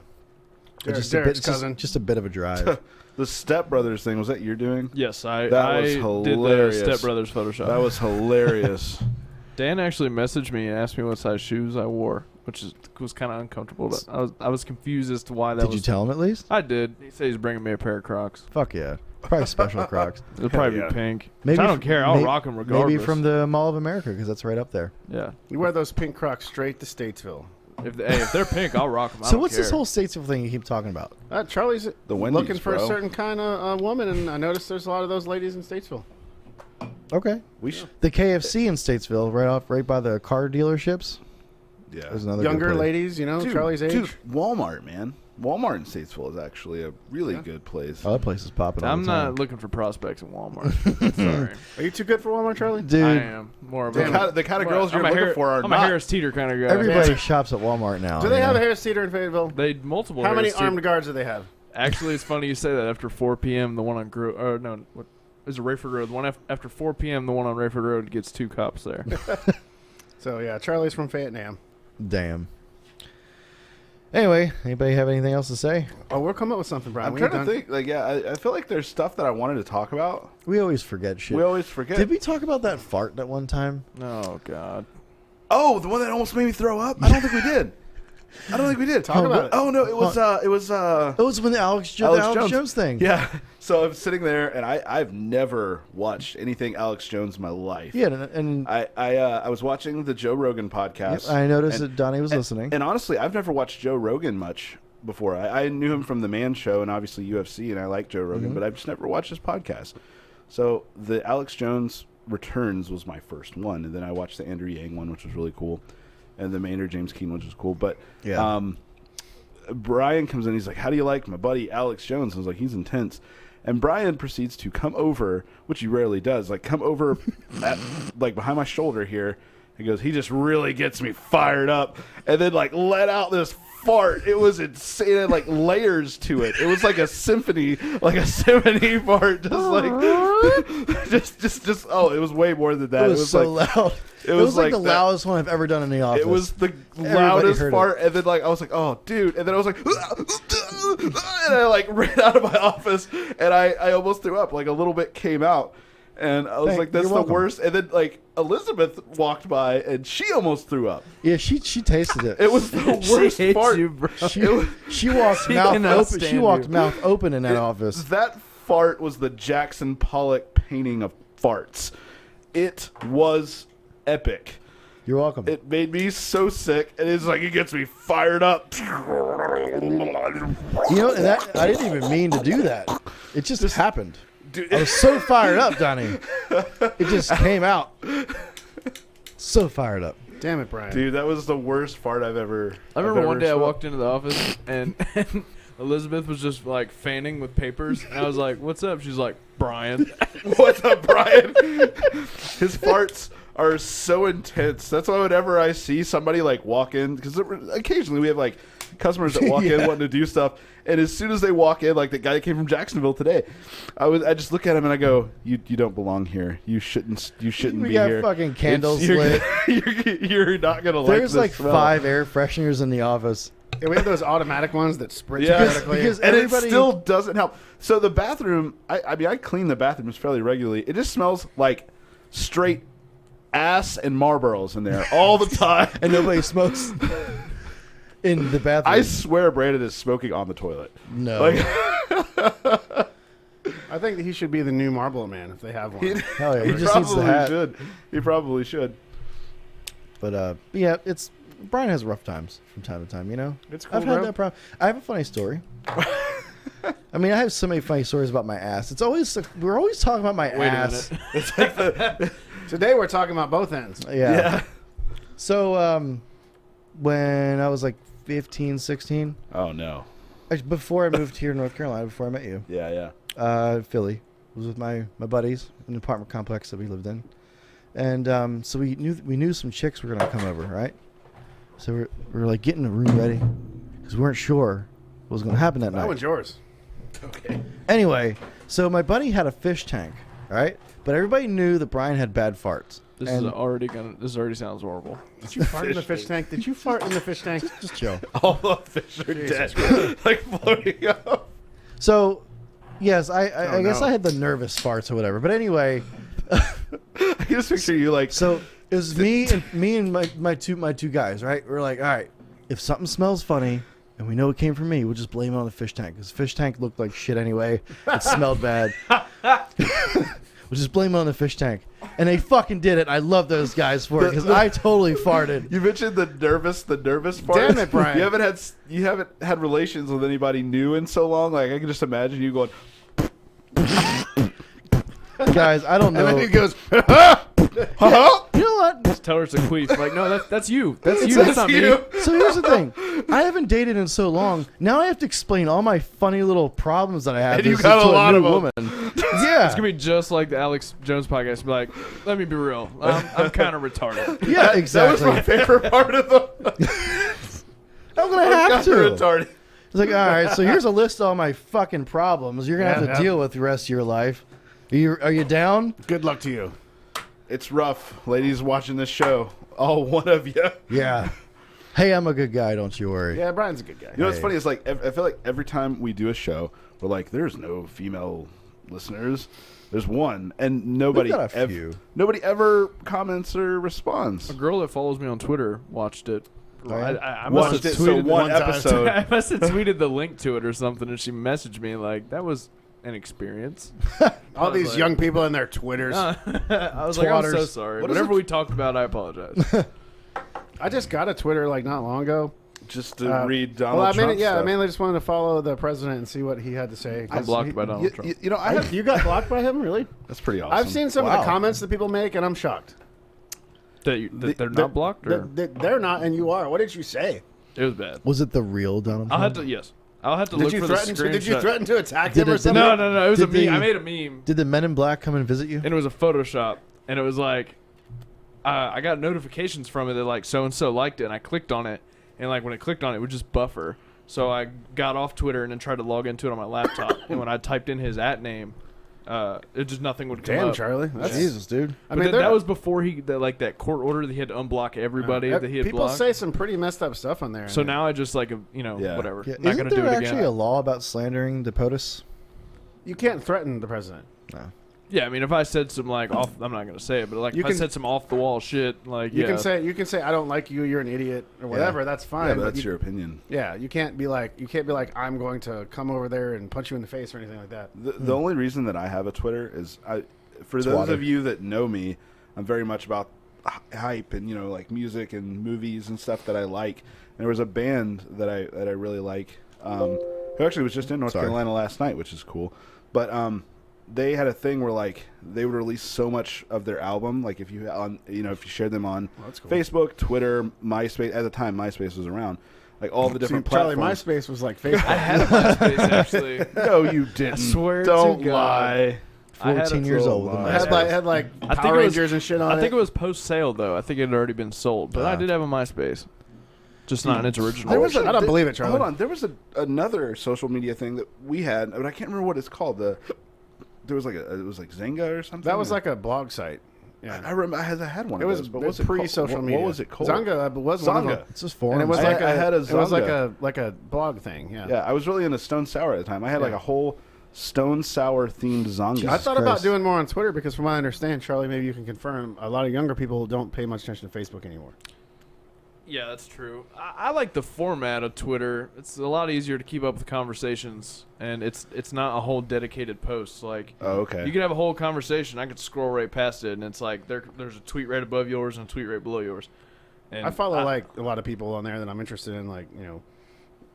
But just Derek's a bit, cousin. just a bit of a drive. The Step Brothers thing, was that you're doing? Yes, I That was did hilarious. the Step Brothers Photoshop. That was hilarious. Dan actually messaged me and asked me what size shoes I wore, which was kind of uncomfortable. But I was confused as to why that Did was. you tell him at least? I did. He said he's bringing me a pair of Crocs. Fuck yeah, probably special Crocs. It'll probably yeah. be pink. Maybe I don't care. I'll may- rock them regardless. Maybe from the Mall of America because that's right up there. Yeah. You wear those pink Crocs straight to Statesville. If they're pink, I'll rock them. So what's this whole Statesville thing you keep talking about? Charlie's The Wendy's, looking for bro. a certain kind of woman, and I noticed there's a lot of those ladies in Statesville. Okay, We should. the KFC in Statesville, right by the car dealerships. Yeah. There's another Younger good place. ladies, Charlie's age. Dude, Walmart, man. Walmart in Statesville is actually a really good place. Oh, that place is popping. all I'm the time. not looking for prospects at Walmart. Sorry. Are you too good for Walmart, Charlie? Dude. I am more of The a kind of girls you're I'm a looking Har- for are I'm not. a Harris Teeter kind of guy. Everybody shops at Walmart now. Do they you have know? a Harris Teeter in Fayetteville? They multiple. How many Harris Teeter- armed guards do they have? Actually, it's funny you say that. After 4 p.m., the one on what is it, Rayford Road? The one after 4 p.m., the one on Rayford Road gets 2 cops there. So yeah, Charlie's from Fayetteville. Damn. Anyway, anybody have anything else to say? Oh, we'll come up with something, Brian. I'm We trying ain't to done- think. Like, yeah, I feel like there's stuff that I wanted to talk about. We always forget shit. We always forget. Did we talk about that fart that one time? Oh God. Oh, the one that almost made me throw up. I don't think we did. I don't think we did. Talk about it. Oh no, it was. It was when the Alex Jones thing. Yeah. So I'm sitting there, and I've never watched anything Alex Jones in my life. Yeah, and I was watching the Joe Rogan podcast. I noticed and- that Donnie was listening. And honestly, I've never watched Joe Rogan much before. I knew him from the Man Show and obviously UFC, and I like Joe Rogan, but I've just never watched his podcast. So the Alex Jones Returns was my first one, and then I watched the Andrew Yang one, which was really cool, and the Maynard James Keen, which was cool. But Yeah. Bryan comes in, he's like, "How do you like my buddy Alex Jones?" I was like, "He's intense." And Bryan proceeds to come over, which he rarely does, like come over like behind my shoulder here. He goes, "He just really gets me fired up," and then like let out this fart. It was insane. It had like layers to it. It was like a symphony fart. Just oh, it was way more than that. it was so like, loud. It was like like the that. loudest one I've ever done in the office. It was the Everybody loudest heard fart, and then like I was like, "Oh, dude!" And then I was like, and I like ran out of my office, and I almost threw up. Like a little bit came out, And I was like, that's the worst. And then, like, Elizabeth walked by, and she almost threw up. Yeah, she tasted it. It was the worst hates fart. you, bro. She walked mouth open in that office. That fart was the Jackson Pollock painting of farts. It was epic. You're welcome. It made me so sick, and it's like, it gets me fired up. You know, and that I didn't even mean to do that. It just happened. Dude, I was so fired up, Donnie. It just came out. So fired up. Damn it, Bryan. Dude, that was the worst fart I've ever. I remember one day I walked into the office and Elizabeth was just like fanning with papers, and I was like, "What's up?" She's like, "Bryan." What's up, Bryan? His farts are so intense. That's why whenever I see somebody like walk in, because occasionally we have like customers that walk in wanting to do stuff, and as soon as they walk in, like the guy that came from Jacksonville today, I just look at him and I go, "You don't belong here. You shouldn't be here." We got fucking candles lit. You're not gonna like this. There's like smell. 5 air fresheners in the office. Yeah, we have those automatic ones that spritz Yeah, because and it still doesn't help. So the bathroom, I mean, I clean the bathrooms fairly regularly. It just smells like straight ass and Marlboros in there all the time. And nobody smokes in the bathroom. I swear Brandon is smoking on the toilet. No. Like, I think that he should be the new Marlboro Man if they have one. Hell yeah, he he just needs the probably hat. should. He probably should. But yeah, Bryan has rough times from time to time, you know? It's cool, I've had bro. that problem. I have a funny story. I mean, I have so many funny stories about my ass. It's always we're always talking about my ass. It's like Today we're talking about both ends. Yeah. So when I was like 15, 16, oh no. before I moved here to North Carolina, before I met you, Yeah. Philly, I was with my buddies in an apartment complex that we lived in, and so we knew some chicks were gonna come over, right? So we were like getting the room ready because we weren't sure what was gonna happen that night. That one's yours. Okay. Anyway, so my buddy had a fish tank, right? But everybody knew that Bryan had bad farts. This already sounds horrible. Did you fart in the fish tank? Did you fart in the fish tank? Just chill. All the fish are dead, like floating up. So, yes, I guess no. I had the nervous farts or whatever. But anyway, I can just picture you like. so it was me and my two guys, right? We're like, all right, if something smells funny and we know it came from me, we'll just blame it on the fish tank because the fish tank looked like shit anyway. It smelled bad. We'll just blame it on the fish tank. And they fucking did it. I love those guys for it because I totally farted. You mentioned the nervous part. Damn it, Bryan. You haven't had relations with anybody new in so long. Like I can just imagine you going. Guys, I don't know. And then he goes, You know what? Just tell her it's a queef. Like, no, that's you. That's you. That's That's not me. you. So here's the thing. I haven't dated in so long. Now I have to explain all my funny little problems that I have. And you to got a lot new of them. woman. Yeah. It's gonna be just like the Alex Jones podcast. Be like, let me be real. I'm kind of retarded. Yeah, exactly. That was my favorite part of the. I'm going to have to. Retarded. It's like, all right, so here's a list of all my fucking problems you're going to have to deal with the rest of your life. Are you down? good luck to you. It's rough, ladies watching this show. All one of you. Yeah. Hey, I'm a good guy, don't you worry. Yeah, Bryan's a good guy. You know what's funny is like I feel like every time we do a show, we're like, there's no female listeners. There's one, and nobody got a few. nobody ever comments or responds. A girl that follows me on Twitter watched it. Oh, yeah? I must Watched have it so tweeted one time. episode. I must have tweeted the link to it or something, and she messaged me like, "That was an experience." All was these like- young people and their Twitters. I was like, "I'm so Twatters. sorry." What is Whatever it? we talked about, I apologize. I just got a Twitter like not long ago. Just to read Donald Well, I Trump mainly, I stuff. mainly just wanted to follow the president and see what he had to say. I'm blocked by Donald Trump. You know, I have. You got blocked by him, really? That's pretty awesome. I've seen some of Wow. the comments that people make, and I'm shocked. That they're not blocked, or They're not, and you are. What did you say? it was bad. Was it the real Donald I'll Trump? have to I'll have to Did look you for threaten? the screenshot. Did you threaten to attack Did him or it- did something? No. It was a Did meme. the- I made a meme, Did the Men in Black come and visit you? and it was a Photoshop, and it was like, I got notifications from it that like so and so liked it, and I clicked on it, and like when I clicked on it, it would just buffer. So I got off Twitter and then tried to log into it on my laptop, and when I typed in his @name, it just nothing would come Damn, up. Charlie. That's, Jesus, dude. I But mean, then that was before that court order that he had to unblock everybody that he had people blocked. say some pretty messed up stuff on there. So now I just like Yeah. whatever. Yeah. Not Isn't gonna do there it actually again. a law about slandering the POTUS? you can't threaten the president. No. Yeah, I mean, if I said some like off, I'm not gonna say it, but like if I said some off the wall shit, like you can say I don't like you, you're an idiot or whatever. That's fine. Yeah, but that's your opinion. Yeah, you can't be like I'm going to come over there and punch you in the face or anything like that. The only reason that I have a Twitter is for those of you that know me, I'm very much about hype and like music and movies and stuff that I like. And there was a band that I really like, who actually was just in North Carolina last night, which is cool. But they had a thing where like they would release so much of their album, like if you shared them on Facebook, Twitter, MySpace. At the time, MySpace was around. Like all the different platforms. Charlie, MySpace was like Facebook. I had a MySpace actually. No, you didn't. I swear Don't to God. lie. 14 years old with a It had like I think Power it was- Rangers and shit on it. I think it was post sale though. I think it had already been sold, but I did have a MySpace, just not in its original. I don't believe it, Charlie. Hold on, there was another social media thing that we had, but I can't remember what it's called. There was it was like Zynga or something. That was like a blog site. Yeah, I remember I had one. It of was those, but what's it pre-social called? media. What was it called? Zanga was one of them. It's just And forums. it was I like had a it was Zanga. like a blog thing. Yeah. Yeah, I was really into Stone Sour at the time. I had like Yeah. a whole Stone Sour themed Zanga. I thought about Christ. doing more on Twitter because, from what I understand, Charlie, maybe you can confirm, a lot of younger people don't pay much attention to Facebook anymore. Yeah, that's true. I like the format of Twitter. It's a lot easier to keep up with conversations, and it's not a whole dedicated post. Like, Oh, okay. you can have a whole conversation. I could scroll right past it, and it's like there's a tweet right above yours and a tweet right below yours. And I follow like a lot of people on there that I'm interested in, like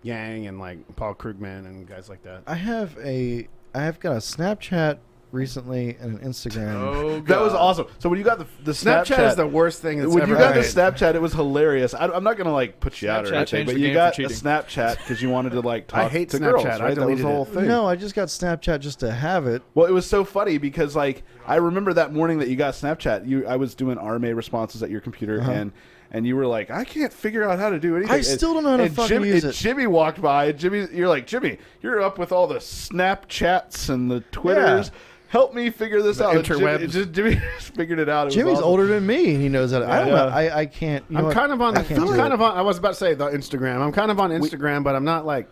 Yang and like Paul Krugman and guys like that. I have got a Snapchat recently and an Instagram. Oh, That was God. awesome. So when you got the Snapchat is the worst thing that's when ever you got the happened. Snapchat, it was hilarious. I'm not gonna like put you out or Snapchat anything, changed but the you game got for a cheating. Snapchat because you wanted to like talk I hate to Snapchat. girls, I right? That was deleted the whole it. thing. No, I just got Snapchat just to have it. Well, it was so funny because like I remember that morning that you got Snapchat. I was doing RMA responses at your computer and you were like, I can't figure out how to do anything. I still don't know how to fucking use it. Jimmy walked by. You're like, Jimmy, you're up with all the Snapchats and the Twitters. Yeah. Help me figure this out. And interwebs. Jimmy just figured it out. It was Jimmy's awesome. older than me, and he knows that. I don't know. Yeah. I can't. You know I'm what? kind of on. I can't do it. I was about to say the Instagram. I'm kind of on Instagram, but I'm not like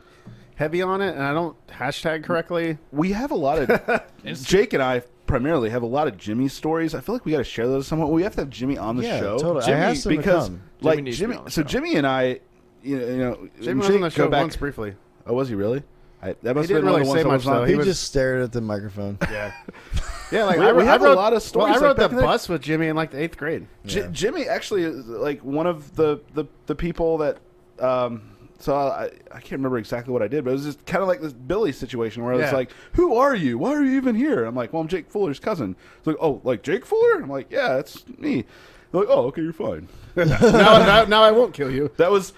heavy on it, and I don't hashtag correctly. We have a lot of Jake and I primarily have a lot of Jimmy stories. I feel like we got to share those somewhat. We have to have Jimmy on the Yeah, show. totally. I Jimmy, asked him to because come. like Jimmy needs to Jimmy. be on the So show. Jimmy and I, you know, Jimmy was Jake, on the show go back. once briefly. Oh, was he really? That must He have didn't been one really of the say ones I much, was on. though. He was- just stared at the microphone. Yeah. Yeah, like We I have a wrote, lot of stories Well, I wrote like back the in the- bus with Jimmy in like the 8th grade. Yeah. Jimmy actually is like one of the people that. So I can't remember exactly what I did, but it was just kind of like this Billy situation where I was Yeah. like, "Who are you? Why are you even here?" I'm like, "Well, I'm Jake Fuller's cousin." It's like, "Oh, like Jake Fuller?" I'm like, "Yeah, that's me." They're like, "Oh, okay, you're fine." now I won't kill you. That was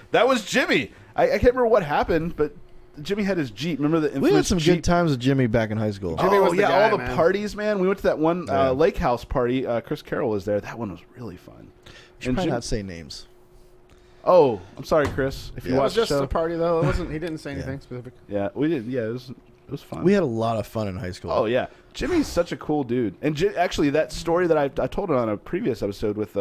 Jimmy. I can't remember what happened, but Jimmy had his Jeep. Remember the infamous We had some Jeep? good times with Jimmy back in high school. Jimmy was the yeah, guy, all the man. parties, man. We went to that one Yeah. lake house party. Chris Carroll was there. That one was really fun. You should And probably Jim- not say names. Oh, I'm sorry, Chris. If you It was watched the just show, a party though. It wasn't. He didn't say anything specific. yeah, we did. Yeah, it was fun. We had a lot of fun in high school. Oh yeah, Jimmy's such a cool dude. And actually, that story that I told it on a previous episode with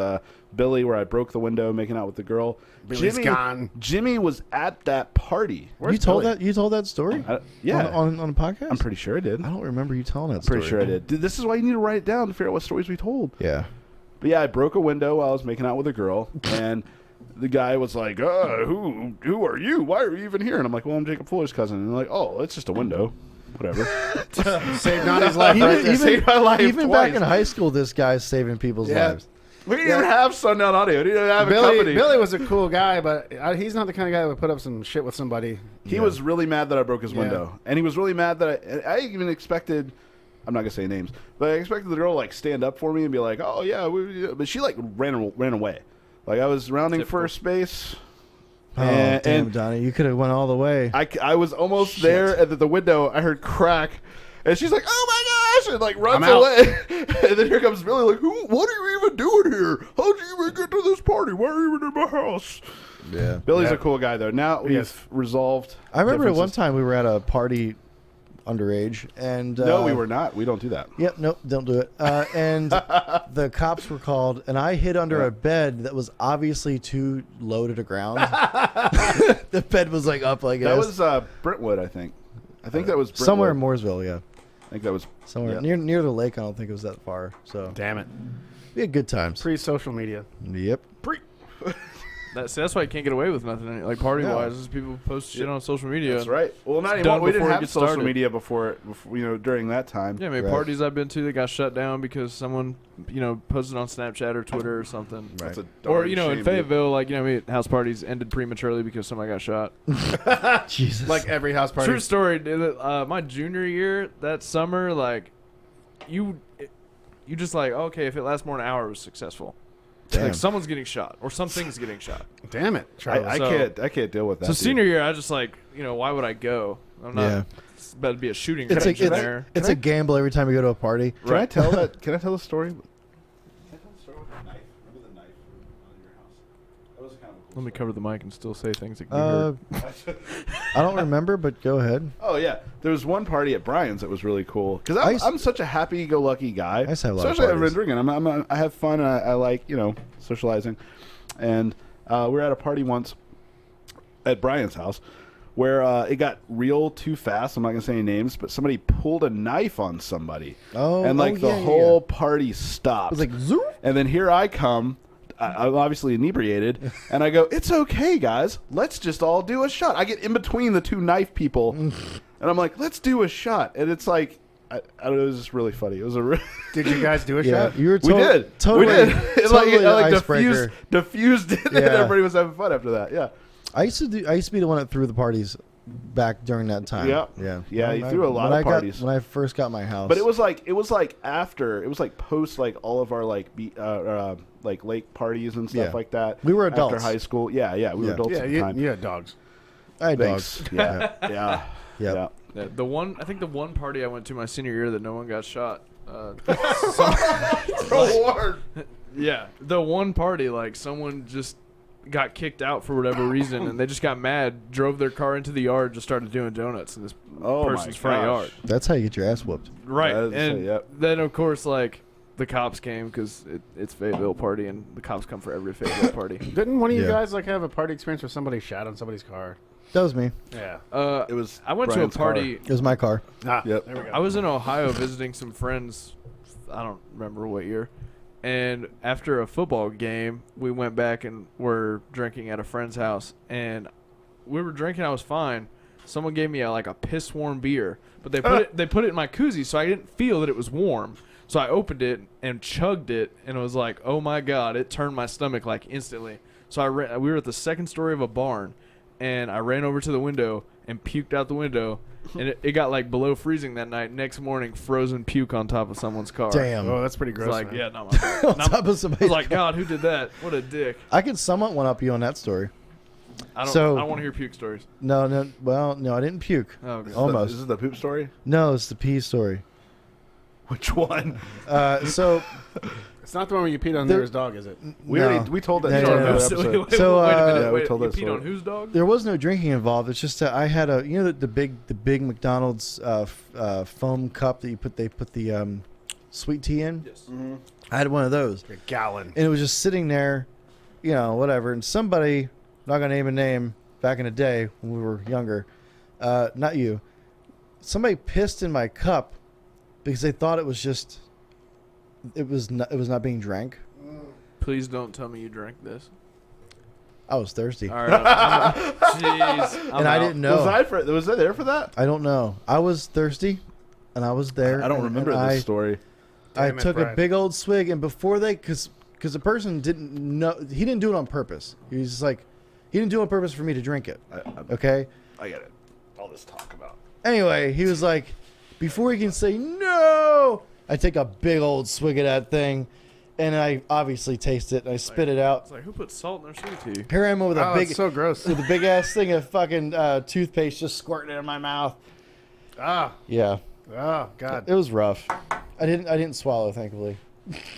Billy, where I broke the window making out with the girl. Billy's gone. Jimmy was at that party. You told that story? Yeah, On a podcast? I'm pretty sure I did. I don't remember you telling that I'm story. pretty sure I did. Dude, this is why you need to write it down to figure out what stories we told. Yeah. But yeah, I broke a window while I was making out with a girl, and the guy was like, "Who are you? Why are you even here?" And I'm like, "Well, I'm Jacob Fuller's cousin." And they're like, "Oh, it's just a window, whatever." Saved Donnie's life. Right there. Saved my life even twice. back in high school, this guy's saving people's Yeah. lives. We didn't even have Sundown Audio. We didn't even have a company. Billy was a cool guy, but he's not the kind of guy that would put up some shit with somebody. He was really mad that I broke his Yeah. window, and he was really mad that I even expected. I'm not gonna say names, but I expected the girl to like stand up for me and be like, "Oh yeah," but she like ran away. Like I was rounding first base. Oh, damn, Donnie. You could have went all the way. I was almost there, and at the window I heard crack, and she's like, "Oh my gosh!" and like runs I'm out. away. And then here comes Billy, like, "What are you even doing here? How'd you even get to this party? Why are you even in my house?" Yeah. Billy's a cool guy though. Now we've resolved. I remember at one differences. time we were at a party underage, and No, we were not. We don't do that. Yep, nope, don't do it. And the cops were called, and I hid under a bed that was obviously too low to the ground. The bed was like up like That this. was Brentwood, I think. I think that was Brentwood. Somewhere in Mooresville, yeah. think that was somewhere yeah. near the lake. I don't think it was that far. So Damn it. we had good times. Pre-social media. Yep. That's why you can't get away with nothing. Like party wise, is people post shit on social media. That's right. Well, not It's anymore. done We didn't before it have gets social started. media before, during that time. Yeah, I mean, Right. parties I've been to that got shut down because someone, posted on Snapchat or Twitter or something. That's a Or, darn in shame, dude. Fayetteville, house parties ended prematurely because somebody got shot. Jesus. Like every house party. True story. My junior year, that summer, you just okay, if it lasts more than an hour, it was successful. Damn. Like someone's getting shot or something's getting shot. Damn it, Charles. I can't deal with that. So dude. senior year, I just why would I go? I'm not. Yeah. It's about to be a shooting It's range in there. a gamble every time you go to a party. Can I tell that? Can I tell the story? Can I tell the story with the knife? Remember the knife on your house? That was kind of a cool. Let me cover the mic and still say things that can be heard. I don't remember, but go ahead. Oh yeah, there was one party at Bryan's that was really cool because I used- I'm such a happy-go-lucky guy. I used to have a lot of Especially I've been parties. drinking. I have fun. I like socializing, and we were at a party once at Bryan's house where it got real too fast. I'm not gonna say any names, but somebody pulled a knife on somebody, and the whole party stopped. It was like zoom. And then here I come. I'm obviously inebriated, and I go, "It's okay, guys. Let's just all do a shot." I get in between the two knife people, and I'm like, "Let's do a shot." And it's like, it was just really funny. It was a. Did you guys do a Yeah, shot? you were We did. totally. We did. It Totally like icebreaker. diffused it, and Yeah. everybody was having fun after that. Yeah. I used to be the one that threw the parties back during that time. Yeah. Yeah. Yeah, When you I- threw a lot when of I parties. when I first got my house. But it was like after it was like post all of our lake parties and stuff Yeah. like that. We were after adults. high school. Yeah, we were Yeah. adults Yeah, at the time. you had dogs. I had Thanks. dogs. Yeah, yeah, Yep. yeah. Yeah, I think the one party I went to my senior year that no one got shot. Yeah, the one party someone just got kicked out for whatever reason, and they just got mad, drove their car into the yard, just started doing donuts in this person's front yard. That's how you get your ass whooped. Right, That is- and yep. then of course the cops came because it's Fayetteville party, and the cops come for every Fayetteville party. Didn't one of you Yeah. guys have a party experience where somebody shot on somebody's car? That was me. Yeah. It was. I went Brian's to a party. It was my car. Ah, Yep. there we go. I was in Ohio visiting some friends. I don't remember what year. And after a football game, we went back and were drinking at a friend's house. And we were drinking. I was fine. Someone gave me a piss warm beer, but they put it in my koozie, so I didn't feel that it was warm. So I opened it and chugged it, and it was like, oh my god! It turned my stomach instantly. So we were at the second story of a barn, and I ran over to the window and puked out the window. And it got below freezing that night. Next morning, frozen puke on top of someone's car. Damn. Oh, that's pretty It's gross. like, man. yeah, not my fault. On Not my- top of I was somebody's like, car. God, who did that? What a dick. I could somewhat one up you on that story. I So- don't want to hear puke stories. No. Well, no, I didn't puke. Oh, God. Almost. This is the poop story. No, it's the pee story. Which one? So It's not the one where you peed on There- Noah's dog, is it? We no. already told that No, story no, in no. the So, episode. wait, So, wait a minute. yeah, we Wait, told you that peed story. on whose dog? there was no drinking involved. It's just that I had the big McDonald's foam cup that they put the sweet tea in. Yes. I had one of those, A gallon. and it was just sitting there, whatever. And somebody, not gonna name a name, back in the day when we were younger, not you, somebody pissed in my cup because they thought it was just, it was not being drank. Please don't tell me you drank this. I was thirsty, All right. Jeez. and I didn't know. Was I there for that? I don't know. I was thirsty, and I was there. I don't and- remember and this story. I Damn it, took a Brad. big old swig, and before because the person didn't know, he didn't do it on purpose. He was just like, he didn't do it on purpose for me to drink it. Okay. I get it. All this talk about. Anyway, he was like, before he can say no, I take a big old swig of that thing, and I obviously taste it, and I spit it out. It's like, who put salt in their sweet tea? Here I am with a Oh, big, it's so gross. with a big ass thing of fucking toothpaste just squirting in my mouth. Ah. Yeah, Oh, God. it was rough. I didn't swallow, thankfully.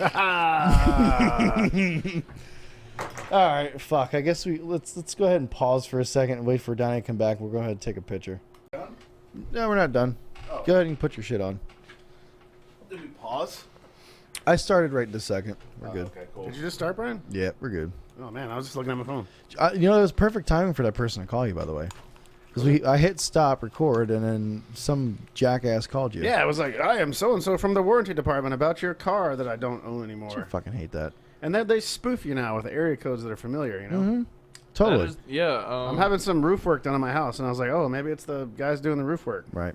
Ah. All right, fuck. I guess let's go ahead and pause for a second and wait for Donnie to come back. We'll go ahead and take a picture. Done? No, we're not done. Oh. Go ahead and put your shit on. Did we pause? I started right this second. We're good. Okay, cool. Did you just start, Brian? Yeah, we're good. Oh, man. I was just looking at my phone. It was perfect timing for that person to call you, by the way. Because I hit stop record, and then some jackass called you. Yeah, it was like, I am so-and-so from the warranty department about your car that I don't own I anymore. fucking hate that. And then they spoof you now with area codes that are familiar, you know? Mm-hmm. Totally. Yeah. I'm having some roof work done on my house, and I was like, oh, maybe it's the guys doing the roof work. Right.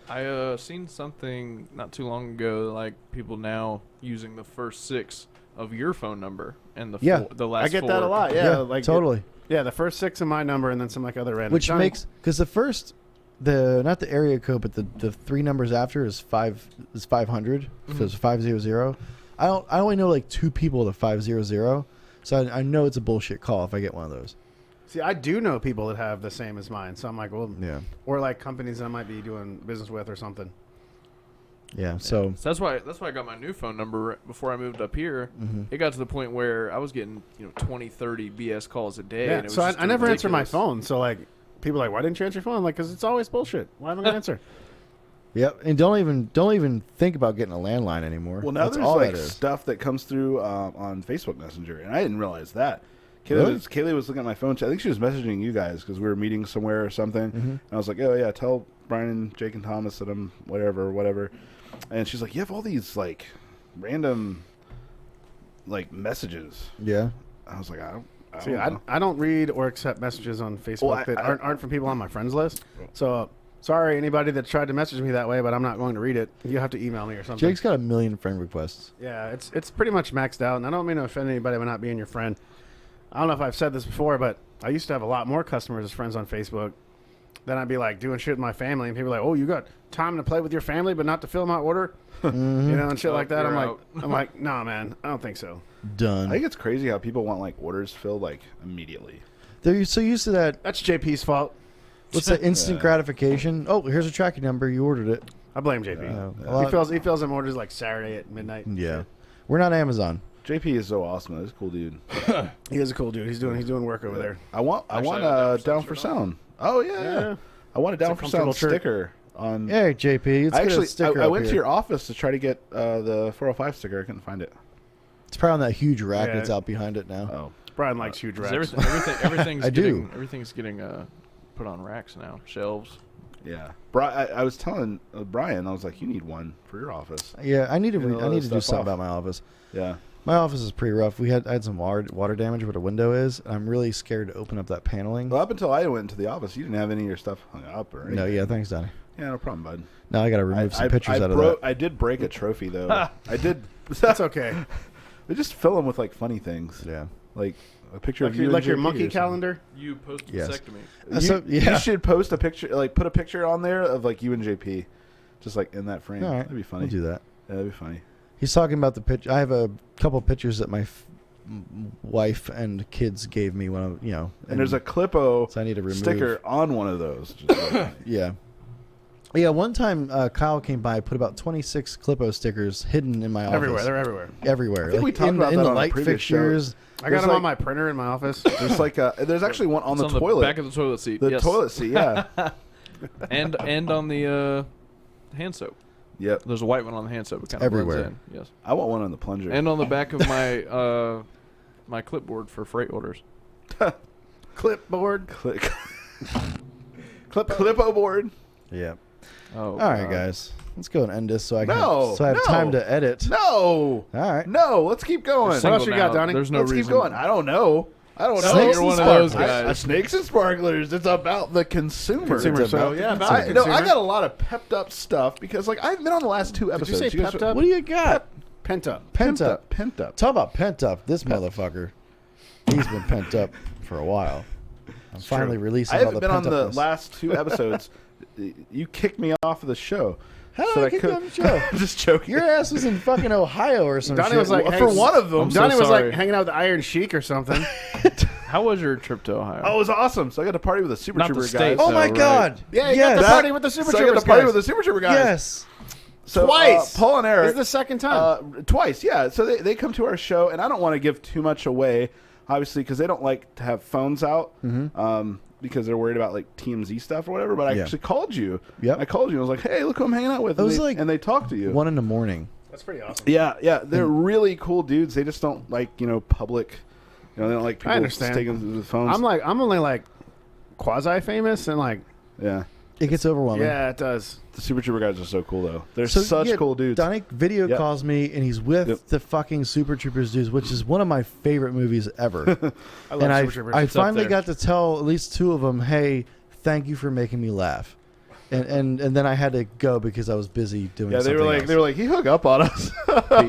I seen something not too long ago, like people now using the first 6 of your phone number and the the last I get 4. that a lot, yeah. Like totally. Yeah, the first 6 of my number and then some like other random. Which makes, because the first, not the area code, but the 3 numbers after is 500. So it's 500. I only know like 2 people with a 500, so I know it's a bullshit call if I get one of those. See, I do know people that have the same as mine, so I'm like, well, Yeah. or like companies that I might be doing business with or something. Yeah. So that's why I got my new phone number before I moved up here. It got to the point where I was getting 20, 30 BS calls a day. Yeah, and it was so just I never answer my ridiculous. phone. So like, people are like, why didn't you answer your phone? I'm like, because it's always bullshit. Why am I gonna answer? Yep, and don't even think about getting a landline anymore. Well, now That's there's all like that is. stuff that comes through on Facebook Messenger, and I didn't realize that. Really? Kaylee was looking at my phone. I think she was messaging you guys because we were meeting somewhere or something. And I was like, oh, yeah, tell Bryan and Jake and Thomas that I'm whatever. And she's like, you have all these, like, random, like, messages. Yeah. I was like, I See, don't know. I don't read or accept messages on Facebook Well, that aren't from people on my friends list. So sorry, anybody that tried to message me that way, but I'm not going to read it. You have to email me or something. Jake's got 1 million friend requests. Yeah, it's pretty much maxed out, and I don't mean to offend anybody by not being your friend. I don't know if I've said this before, but I used to have a lot more customers as friends on Facebook. Then I'd be like doing shit with my family, and people are like, "Oh, you got time to play with your family, but not to fill my order," you know, and shit like that. you're I'm like, nah, man, I don't think so. Done. I think it's crazy how people want, like, orders filled, like, immediately. They're so used to that. That's JP's fault. What's that instant gratification? Oh, here's a tracking number. You ordered it. I blame JP. He fills them orders like Saturday at midnight. Yeah. We're not Amazon. JP is so awesome. He's a cool dude. He is a cool dude. He's doing work over there. I want Actually, a I down for sound. Oh yeah. I want a down for sound comfortable shirt. sticker on. Hey, JP. Let's get a sticker I up went to here. your office to try to get the 405 sticker. I couldn't find it. It's probably on that huge rack Yeah. that's out behind it now. Oh, Brian likes huge 'Cause racks. everything's I getting, do. Everything's getting put on racks now, shelves. yeah. I was telling Bryan, I was like, you need one for your office. Yeah, I need to. Get all I need that to do stuff something off. about my office. Yeah. My office is pretty rough. I had some water damage where the window is. I'm really scared to open up that paneling. Well, up until I went into the office, you didn't have any of your stuff hung up or anything. No, yeah, thanks, Donnie. Yeah, no problem, bud. Now I got to remove some pictures out of that. I did break a trophy though. I did. That's okay. They just fill them with like funny things. Yeah. Like a picture Like of you, your, and like your JP monkey or something. calendar. You post Yes. vasectomy. You, So, yeah. you should post a picture, like put a picture on there of like you and JP, just like in that frame. All right. That'd be funny. We'll do that. Yeah, that'd be funny. He's talking about the picture. I have a couple pictures that my wife and kids gave me when And there's a Clippo so I need to remove sticker on one of those. Which is really funny. Yeah. Yeah, one time Kyle came by, put about 26 Clippo stickers hidden in my office. Everywhere, they're everywhere. Everywhere. I think we talked in, about in that the on a light previous show. fixtures. I got There's them like- on my printer in my office. There's like there's actually one on It's the toilet. back of the toilet seat. The yes. toilet seat, yeah. and on the hand soap. Yep. There's a white one on the hand soap. It kind of Everywhere. blends in. Yes. I want one on the plunger. And on the back of my my clipboard for freight orders. Clipboard. Clippo board. Yeah. Oh. All right, guys. Let's go and end this so I can No, so I have no. time to edit. No. All right. No, let's keep going. You're What single else you got, now. Donnie? There's no Let's reason. keep going. I don't know. Snakes You're and one of those sparklers. guys. Snakes and sparklers. It's about the consumer. Consumer, It's so, about, yeah, about I, the no, I consumer. got a lot of pepped up stuff because, like, I've been on the last 2 Did episodes. you say guys pepped are- up? What do you got? Pent up. Pent up. Pent up. Talk about pent up. This motherfucker. He's been pent up for a while. I'm finally releasing I all the haven't been on the pent-upness. last 2 episodes. You kicked me off of the show. How did so I kick you could- off the show? I'm just joking. Your ass was in fucking Ohio or some Donnie shit. was like, for one of them. I'm so Donnie was sorry. like hanging out with the Iron Sheik or something. How was your trip to Ohio? Oh, it was awesome. So I got to party with the Super Not the Trooper state, guys. oh my right. God. Yeah, you yes. got the party with the Super So I got Troopers to party guys. with the Super Trooper guys. Yes. So, Twice. Paul and This Eric. is the second time. Twice, yeah. So they come to our show, and I don't want to give too much away, obviously, because they don't like to have phones out, because they're worried about like TMZ stuff or whatever. But I Yeah. actually called you. Yep. I called you. and I was like, hey, look who I'm hanging out with. It was and they, like and they talked to you. 1 a.m. That's pretty awesome. Yeah, yeah. They're really cool dudes. They just don't like public. They don't like people I understand. sticking to the phones. I'm only like quasi famous and like Yeah. It gets overwhelming. yeah, it does. The Super Trooper guys are so cool, though. They're So, such yeah, cool dudes. Donnie video Yep. calls me, and he's with Yep. the fucking Super Troopers dudes, which is one of my favorite movies ever. I love And Super Troopers. I It's up finally there. got to tell at least two of them, hey, thank you for making me laugh. And then I had to go because I was busy doing Yeah, they something were like, else. they were like, he hung up on us.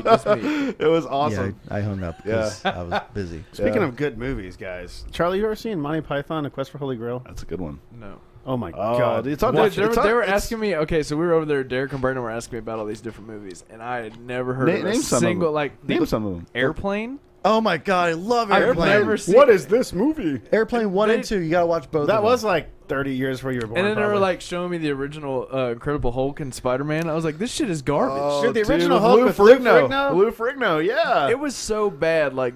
Just me. It was Yeah, awesome. I hung up because I was busy. Speaking Yeah. of good movies, guys, Charlie, you ever seen Monty Python: A Quest for Holy Grail? That's a good one. No. Oh my Oh, god, it's on Dude, Netflix. they were, It's on- they were it's- asking me. Okay, so we were over there. Derek and Brandon were asking me about all these different movies, and I had never heard of a Name some of single them. like Name the some of them. Airplane. Oh my god, I love I've Airplane. never seen. what is this movie? Airplane 1 and They- 2, you gotta watch both That of them. was like 30 years before you were born. And then they were probably. like showing me the original Incredible Hulk and Spider-Man. I was like, this shit is garbage. Oh, Dude, the original with Hulk Lou with Lou Ferrigno. Ferrigno? Lou Ferrigno, yeah. It was so bad. Like,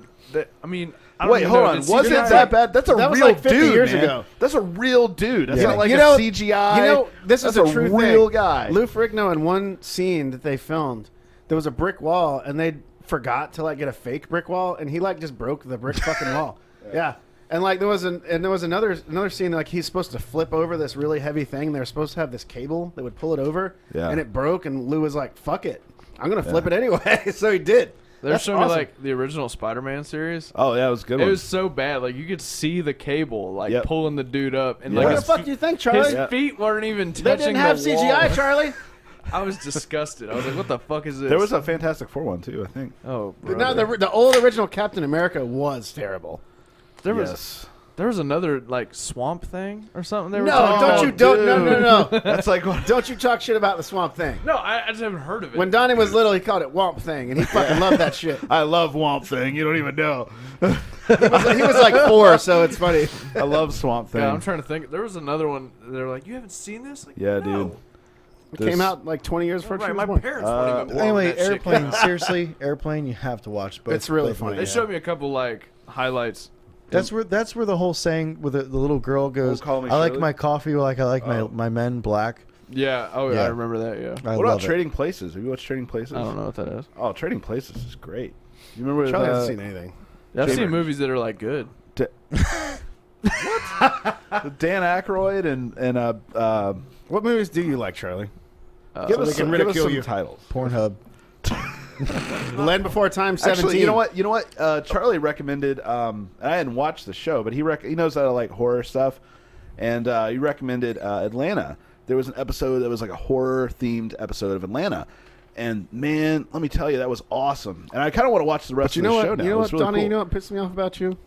I mean, I don't Wait, even hold know. on. Did Was it CGI that bad? That's a That was real like 50 dude, years man. ago. That's a real dude. That's Yeah. not like You a know- CGI. You know, this That's is a true real thing. guy. Lou Ferrigno, in one scene that they filmed, there was a brick wall, and they forgot to like get a fake brick wall, and he like just broke the brick fucking wall. Yeah. And like there was another scene like he's supposed to flip over this really heavy thing. They're supposed to have this cable that would pull it over, Yeah. and it broke. And Lou was like, "Fuck it, I'm gonna flip it anyway." So he did. They're That's showing awesome. me like the original Spider-Man series. Oh, yeah, it was a good. It one. was so bad. Like you could see the cable like Yep. pulling the dude up, and Yeah. like What his, the fuck do you think, Charlie? his feet weren't even touching They didn't have the CGI, wall. Charlie. I was disgusted. I was like, what the fuck is this? There was a Fantastic Four one too, I think. oh, No, brother. the old original Captain America was terrible. there was Yes. there was another like swamp thing or something. They were No, talking don't about. you don't no. That's like what? Don't you talk shit about the Swamp Thing. No, I just haven't heard of it. When Donnie was little, he called it Womp Thing, and he fucking loved that shit. I love Swamp Thing. You don't even know. He was like 4, so it's funny. I love Swamp Thing. yeah, I'm trying to think. There was another one. They were like, you haven't seen this? Like, Yeah, no. dude. It came out like 20 years before she Right, was my born. parents weren't even born Anyway, when that shit Airplane, came out. seriously, Airplane, you have to watch both. It's really both funny. They movies. showed me a couple like highlights. That's where the whole saying where the little girl goes, Call Me I like Shirley? my coffee like I like my men black. Yeah. Oh, yeah. Yeah. I remember that. Yeah. I What about love it. Trading Places? Have you watched Trading Places? I don't know what that is. Oh, Trading Places is great. You remember? Charlie hasn't seen anything. I've Chamber- seen movies that are like good. Dan Aykroyd and What movies do you like, Charlie? give so us they some, can give us ridicule some you. titles. Pornhub. Land Before Time 17. Actually, you know what? Charlie recommended. I hadn't watched the show, but he knows that I like horror stuff, and he recommended Atlanta. There was an episode that was like a horror themed episode of Atlanta, and man, let me tell you, that was awesome. And I kind of want to watch the rest But you of know the show what? now. You know It's what, really Donnie? cool. You know what pisses me off about you?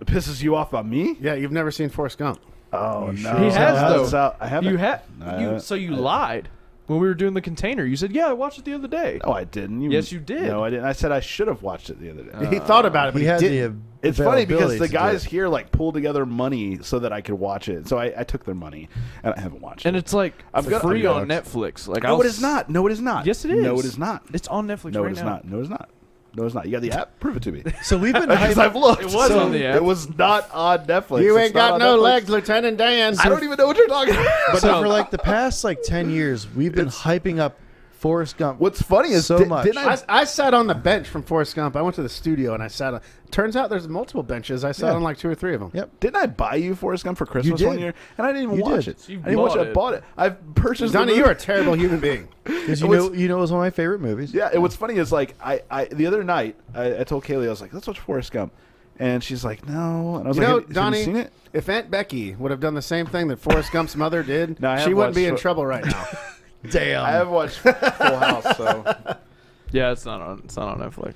It pisses you off about me? Yeah, you've never seen Forrest Gump. Oh no, He has, though. I haven't. You had I- so you lied when we were doing the container. You said, "Yeah, I watched it the other day." No, I didn't. Yes, you did. No, I didn't. I said I should have watched it the other day. He thought about it, but He he, had didn't. the It's funny because availability the to do guys it. here like pulled together money so that I could watch it. So I took their money and I haven't watched And it. it's like I've got- free I've on got- Netflix. Like, No, it is not. No, it is not. Yes, it is. No, it is not. It's on Netflix No, right it is now. not. No, it is not. No, it's not. You got the app? Prove it to me. So we've been Because I've looked. It was So on the app. It was not on Netflix. You It's ain't not got on no Netflix. legs, Lieutenant Dan. I don't even know what you're talking about. so for like the past like 10 years, we've been hyping up Forrest Gump. What's funny is so much. didn't I sat on the bench from Forrest Gump. I went to the studio and I sat on. Turns out there's multiple benches. I sat Yeah. on like 2 or 3 of them. Yep. Didn't I buy you Forrest Gump for Christmas did. one year? And I didn't even You watch did. it. You I didn't watch bought it. I it. bought it. I've purchased. Donnie, the you're a movie. terrible human being. Because It was- you know it was one of my favorite movies. Yeah, and what's funny is like I the other night I told Kaylee, I was like, let's watch Forrest Gump, and she's like, no, and I was You like, know, have you Donnie, seen it? if Aunt Becky would have done the same thing that Forrest Gump's mother did, No, I she have wouldn't be watched in Fo- trouble right now. Damn. I haven't watched Full House, so Yeah, it's not on Netflix.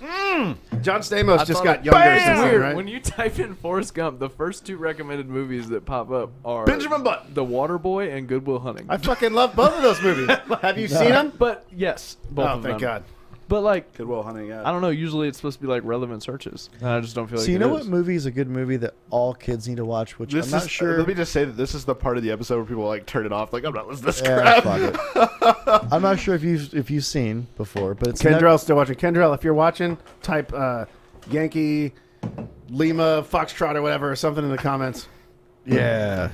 John Stamos just thought got it- younger It's since then, weird. right? When you type in Forrest Gump, the first 2 recommended movies that pop up are Benjamin Button. The Waterboy and Good Will Hunting. I fucking love both of those movies. Have you seen them? But yes, both Oh, of thank them. God. But like, Good Will Hunting. Yeah. I don't know. Usually it's supposed to be like relevant searches, and I just don't feel like. So you it know is. what movie is a good movie that all kids need to watch? Which This I'm not is, sure. Let me just say that this is the part of the episode where people like turn it off. Like I'm not listening to this Yeah, crap. fuck it. I'm not sure if you've seen before, but it's Kendrell's still watching. Kendrell, if you're watching, type Yankee, Lima, Foxtrot, or whatever, or something in the comments. yeah.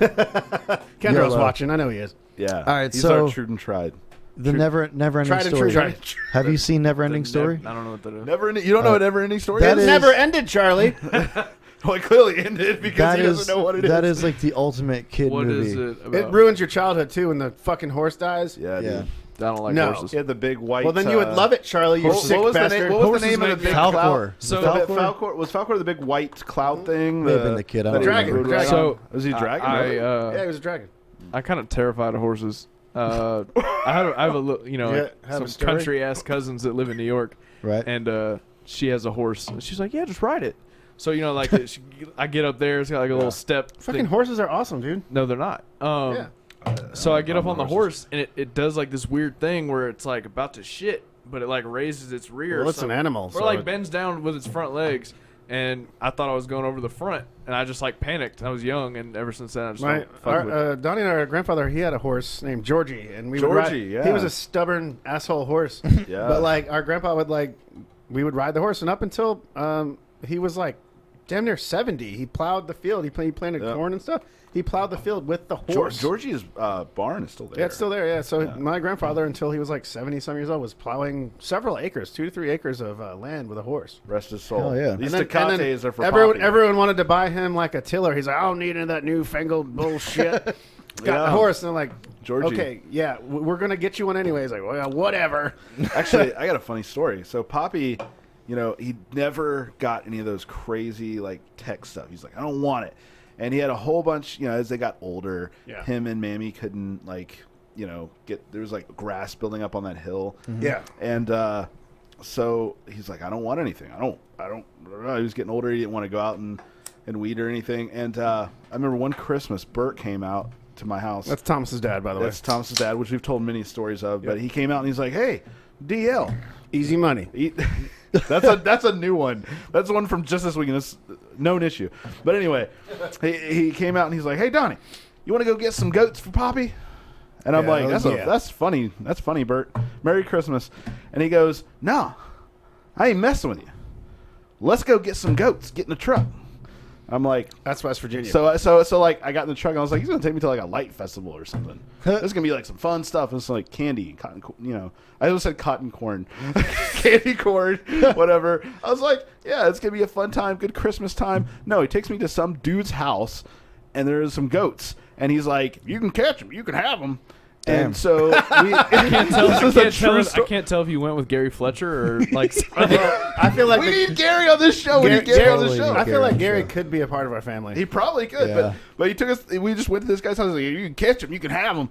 Kendrell's Yellow. watching. I know he is. Yeah. All right, He's so- our true and tried. The never ending Tried and story. true. Have you seen Never Ending The Story? I don't know what that is. Never. You don't know what Never Ending Story that is? is- Never ended, Charlie. Well, it clearly ended because he doesn't know what it is. That is like the ultimate kid What movie. is it about? It ruins your childhood too when the fucking horse dies. Yeah, Yeah. dude. I don't like No. horses. He had the big white. Well, then you would love it, Charlie. You sick what was bastard. What was the name of the big Falcor. cloud? So- Falcor was Falcor the big white cloud thing. May have been the kid, I that don't he Dragon, rode dragon. around? So was he a dragon? Yeah, he was a dragon. I kind of terrified of horses. I have a Yeah, have some a story? country ass cousins that live in New York, Right. and she has a horse. And she's like, yeah, just ride it. So like I get up there, it's got like a little step. Fucking thing. horses are awesome, dude. No, they're not. Yeah. So I get up on the horse, and it does like this weird thing where it's like about to shit, but it like raises its rear. Well, it's an animal. Or so like it- bends down with its front legs. And I thought I was going over the front, and I just like panicked. I was young, and ever since then I just don't fuck with it. Donnie and our grandfather, he had a horse named Georgie, and we would ride. Georgie, yeah. He was a stubborn asshole horse. Yeah. But like our grandpa would we would ride the horse, and up until he was like damn near 70, he plowed the field. He planted corn and stuff. He plowed the field with the horse. Georgie's barn is still there. Yeah, it's still there. Yeah. So my grandfather, until he was like 70-some years old, was plowing several acres, 2 to 3 acres of land with a horse. Rest his soul. Hell yeah. These And Tecates are for everyone. Poppy. Everyone wanted to buy him like a tiller. He's like, I don't need any of that newfangled bullshit. Got Yeah. the horse, and I'm like, Georgie. okay, yeah, we're gonna get you one anyway. He's like, well, whatever. Actually, I got a funny story. So Poppy, he never got any of those crazy like tech stuff. He's like, I don't want it. And he had a whole bunch, as they got older, him and Mammy couldn't there was like grass building up on that hill. Mm-hmm. Yeah. And so he's like, I don't want anything. I don't know. He was getting older. He didn't want to go out and weed or anything. And I remember one Christmas, Bert came out to my house. That's Thomas's dad, by the way. That's Thomas's dad, which we've told many stories of. But he came out and he's like, hey, DL. Easy money. That's a new one. That's the one from just this weekend. It's known issue. But anyway, he came out and he's like, "Hey Donnie, you want to go get some goats for Poppy?" And I'm like, "That's funny. That's funny, Bert. Merry Christmas." And he goes, "No, I ain't messing with you. Let's go get some goats. Get in the truck." I'm like, That's West Virginia. so like I got in the truck and I was like, he's gonna take me to like a light festival or something. There's gonna be like some fun stuff. It's like candy and cotton, I almost said cotton corn, candy corn, whatever. I was like, yeah, it's gonna be a fun time, good Christmas time. No, he takes me to some dude's house, and there's some goats, and he's like, you can catch them, you can have them. Damn. And so I I can't tell if you went with Gary Fletcher or like. I feel like we need Gary on this show. We need Gary on the show. I feel like Gary could be a part of our family. He probably could, Yeah. but he took us. We just went to this guy's house. Like, you can catch them, you can have them,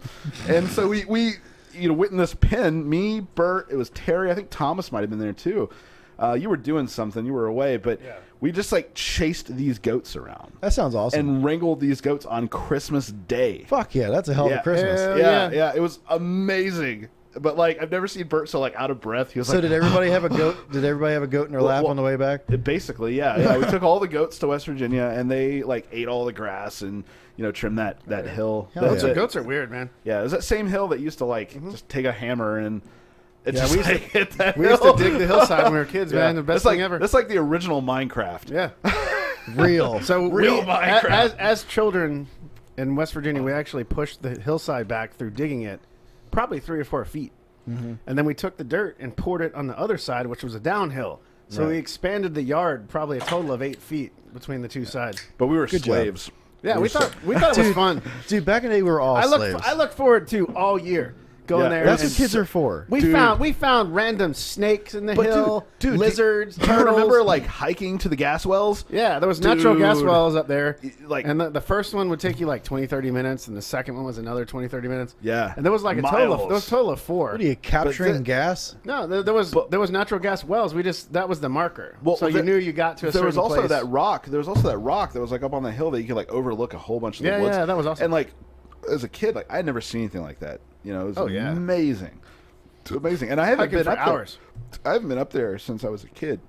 and so we went in this pen. Me, Bert, it was Terry. I think Thomas might have been there too. You were doing something. You were away, but we just like chased these goats around That sounds awesome. and wrangled these goats on Christmas Day. Fuck yeah, that's a hell of a Christmas. Hell Yeah, it was amazing. But like I've never seen Bert so like out of breath. He was So like, did everybody have a goat? Did everybody have a goat in their lap well, on the way back? basically, yeah. We took all the goats to West Virginia, and they like ate all the grass and trimmed that hill. Hell yeah. Goats are weird, man. Yeah, it was that same hill that used to like just take a hammer and it Yeah, just we used to- like, hit that We used hill. to dig the hillside when we were kids, man. The best that's thing like, ever. That's like the original Minecraft. Yeah. Real. So Real Minecraft. as children in West Virginia, we actually pushed the hillside back through digging it, probably 3 or 4 feet, and then we took the dirt and poured it on the other side, which was a downhill. So we expanded the yard probably a total of 8 feet between the two sides. But we were Good job. slaves. Yeah, we thought it was fun. Dude, back in the day, we were all slaves. I look forward to all year going Yeah, there. That's and what kids are for. We found random snakes in the But hill, dude, lizards, Do you turtles. remember like hiking to the gas wells? Yeah, there was natural gas Dude. wells up there. Like- and the first one would take you like 20, 30 minutes, and the second one was another 20, 30 minutes. Yeah. And there was like a total of 4. What are you capturing But gas? No, there was natural gas wells. That was the marker. Well, so you knew you got to a There certain was also place. that rock. There was also that rock that was like up on the hill that you could like overlook a whole bunch of the woods. Yeah, that was awesome. And like as a kid, like I had never seen anything like that. It was yeah. amazing. It's amazing. And I haven't Hiking been for up hours. there. I haven't been up there since I was a kid.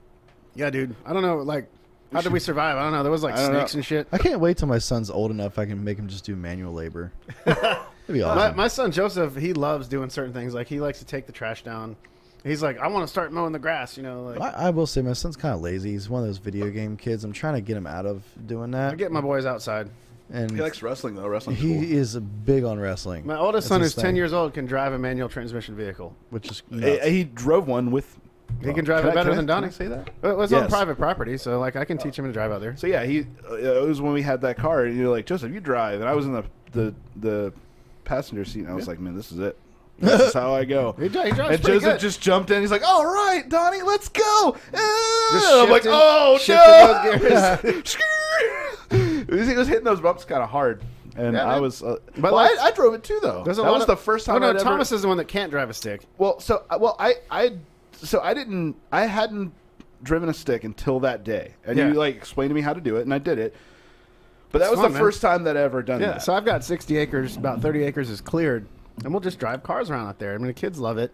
Yeah, dude. I don't know, like, how did we survive? I don't know. There was like I don't snakes know. and shit. I can't wait till my son's old enough I can make him just do manual labor. That'd be awesome. My son Joseph, he loves doing certain things. Like he likes to take the trash down. He's like, I want to start mowing the grass. Like I will say my son's kind of lazy. He's one of those video game kids. I'm trying to get him out of doing I that. get my boys outside. And He likes wrestling though. Wrestling's he cool. is big on wrestling. My oldest That's son, his who's 10 thing, years old, can drive a manual transmission vehicle. which is He, nuts. he drove one with He can drive it better than Donnie. Can I say that? It was Yes. on private property, so like I can teach him to drive out there. So yeah, it was when we had that car, and you're like, Joseph, you drive, and I was in the passenger seat, and I was like, man, this is it. This is how I go. He drives And pretty Joseph good. just jumped in. He's like, all right, Donnie, let's go. Just I'm like, shifting- oh shifting no. those gears. He was hitting those bumps kind of hard, and Yeah, I man. was. But Well, like- I drove it too, though. There's a That lot was of- the first time. Oh, no, I'd ever- Thomas is the one that can't drive a stick. Well, I hadn't driven a stick until that day, and Yeah. you like explained to me how to do it, and I did it. But that It's was fun, the man. first time that I ever done Yeah, that. so I've got 60 acres, about 30 acres is cleared, and we'll just drive cars around out there. I mean, the kids love it.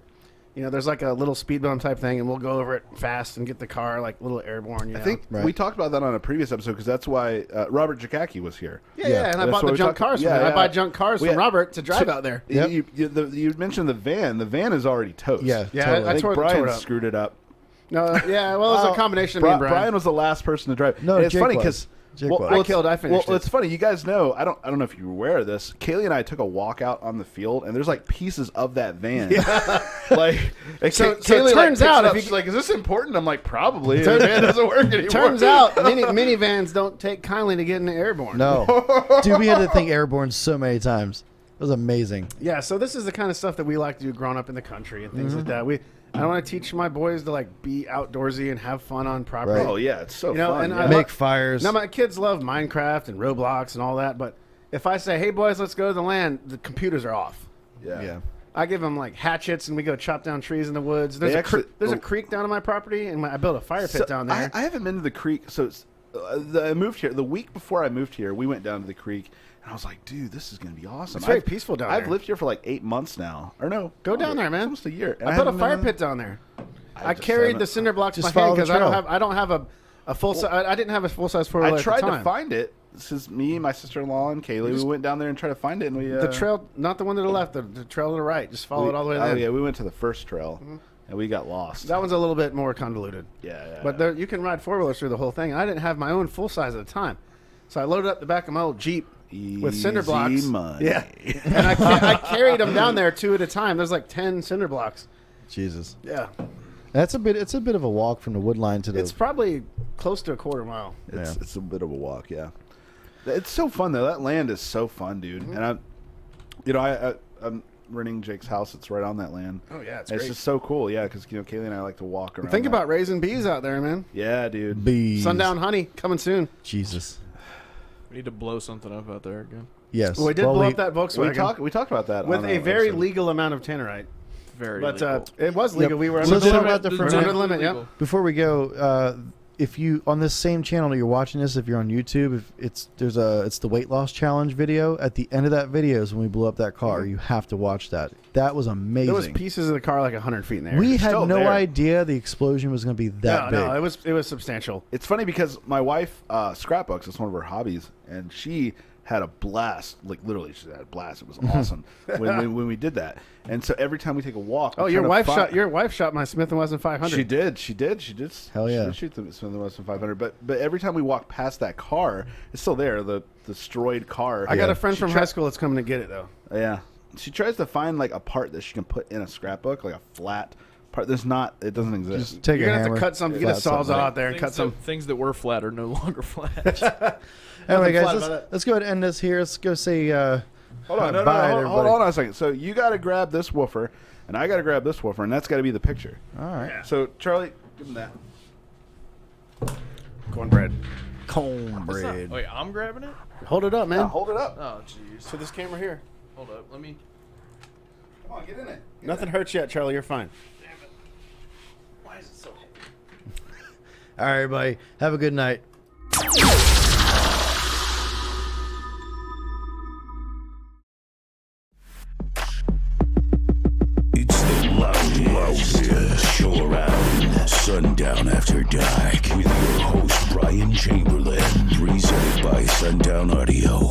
You know, there's like a little speed bump type thing, and we'll go over it fast and get the car like a little airborne. You know? I think Right. we talked about that on a previous episode because that's why Robert Jakacki was here. Yeah, Yeah. and I That's bought what the we junk talked- cars. yeah, from him. yeah. I buy junk cars We from had- Robert to drive out there. Yep. You mentioned the van. The van is already toast. Yeah, Yeah, totally. I think tore it Bryan up. screwed it up. No, yeah, well, it was a combination of me and Bryan. Bryan was the last person to drive. No, and it's Jake funny was. because Jake was. I finished Well, it. it's funny. You guys know. I don't know if you're aware of this. Kaylee and I took a walk out on the field, and there's like pieces of that van. Like, and So Kaylee it turns picks out it if up, you- she's like, "Is this important?" I'm like, "Probably." The van doesn't work anymore. Turns out, minivans don't take kindly to getting airborne. No. Dude, we had to think airborne so many times. It was amazing. Yeah, so this is the kind of stuff that we like to do growing up in the country and things like that. I want to teach my boys to like be outdoorsy and have fun on property. Right. Oh yeah, it's so You know, fun. and yeah. I Make fires. Now my kids love Minecraft and Roblox and all that, but if I say, "Hey boys, let's go to the land," the computers are off. Yeah. I give them like hatchets and we go chop down trees in the woods. There's They a actually- there's a creek down on my property and I built a fire pit So, down there. I haven't been to the creek. So I moved here. The week before I moved here, we went down to the creek, and I was like, dude, this is going to be awesome. It's very peaceful down I've there. lived here for like 8 months now. Or no. Go down there, man. Almost a year. And I built a haven't fire been- pit down there. I just carried haven't- the cinder blocks Just by hand follow the because I trail. don't have a full size. I didn't have a full size 4-wheeler I at tried the to time. find it. This is me, my sister-in-law, and Kaylee. We went down there and tried to find it, and we The trail, not the one to the left, the trail to the right. Just follow it all the way to the Oh end. yeah, we went to the first trail, and we got lost. That one's a little bit more convoluted. yeah. But there, you can ride 4-wheelers through the whole thing. I didn't have my own full size at the time. So I loaded up the back of my old Jeep with cinder Easy blocks. money. Yeah. And I carried them down there 2 at a time. There's like 10 cinder blocks. Jesus. Yeah. It's a bit of a walk from the wood line to the It's probably close to a quarter mile. It's a bit of a walk, yeah. It's so fun though. That land is so fun, dude. And I'm renting Jake's house. It's right on that land. Oh, yeah, it's And great. just so cool, yeah. Because Kaylee and I like to walk around. Think that. about raising bees out there, man. Yeah, dude. bees. Sundown honey coming soon. Jesus. We need to blow something up out there again. Yes. Well, we did blow up that Volkswagen We talked about that with on a our very episode. legal amount of tannerite. Very But legal. it was legal. Yep. We were So under the talk limit. about the We were under the limit, legal. yep. Before we go, if you on this same channel that you're watching this, if you're on YouTube, it's the weight loss challenge video. At the end of that video is when we blew up that car. You have to watch that. That was amazing. There was pieces of the car like 100 feet in the air. We had still no there. idea the explosion was going to be that big. No, it was substantial. It's funny because my wife scrapbooks. It's one of her hobbies, and she had a blast. Like literally, she had a blast. It was awesome when we did that. And so every time we take a walk, Oh, we your try to wife shot my Smith & Wesson 500. She did. Hell yeah. She did shoot the Smith & Wesson 500. But every time we walk past that car, it's still there. The destroyed car. I got a friend She from tri- high school that's coming to get it though. Yeah. She tries to find like a part that she can put in a scrapbook, like a flat part. There's not. It doesn't exist. Just take You're a gonna have hammer, to cut something. Get a flat something. sawzall out there and cut some. Things that were flat are no longer flat. Anyway, Nothing guys, flat about it. let's go ahead and end this here. Let's go say Hold on, bye to hold everybody. on a second. So you got to grab this woofer, and I got to grab this woofer, and that's got to be the picture. All right. So Charlie, give him that. Cornbread. Cornbread. Wait, I'm grabbing it? Hold it up, man. Hold it up. Oh, jeez. To this camera here. Hold up. Let me. Come on, get in it. Nothing hurts yet, Charlie. You're fine. Why is it so heavy? All right, everybody. Have a good night. It's the loudest show around. Sundown After Dark with your host Bryan Chamberlain. Presented by Sundown Audio.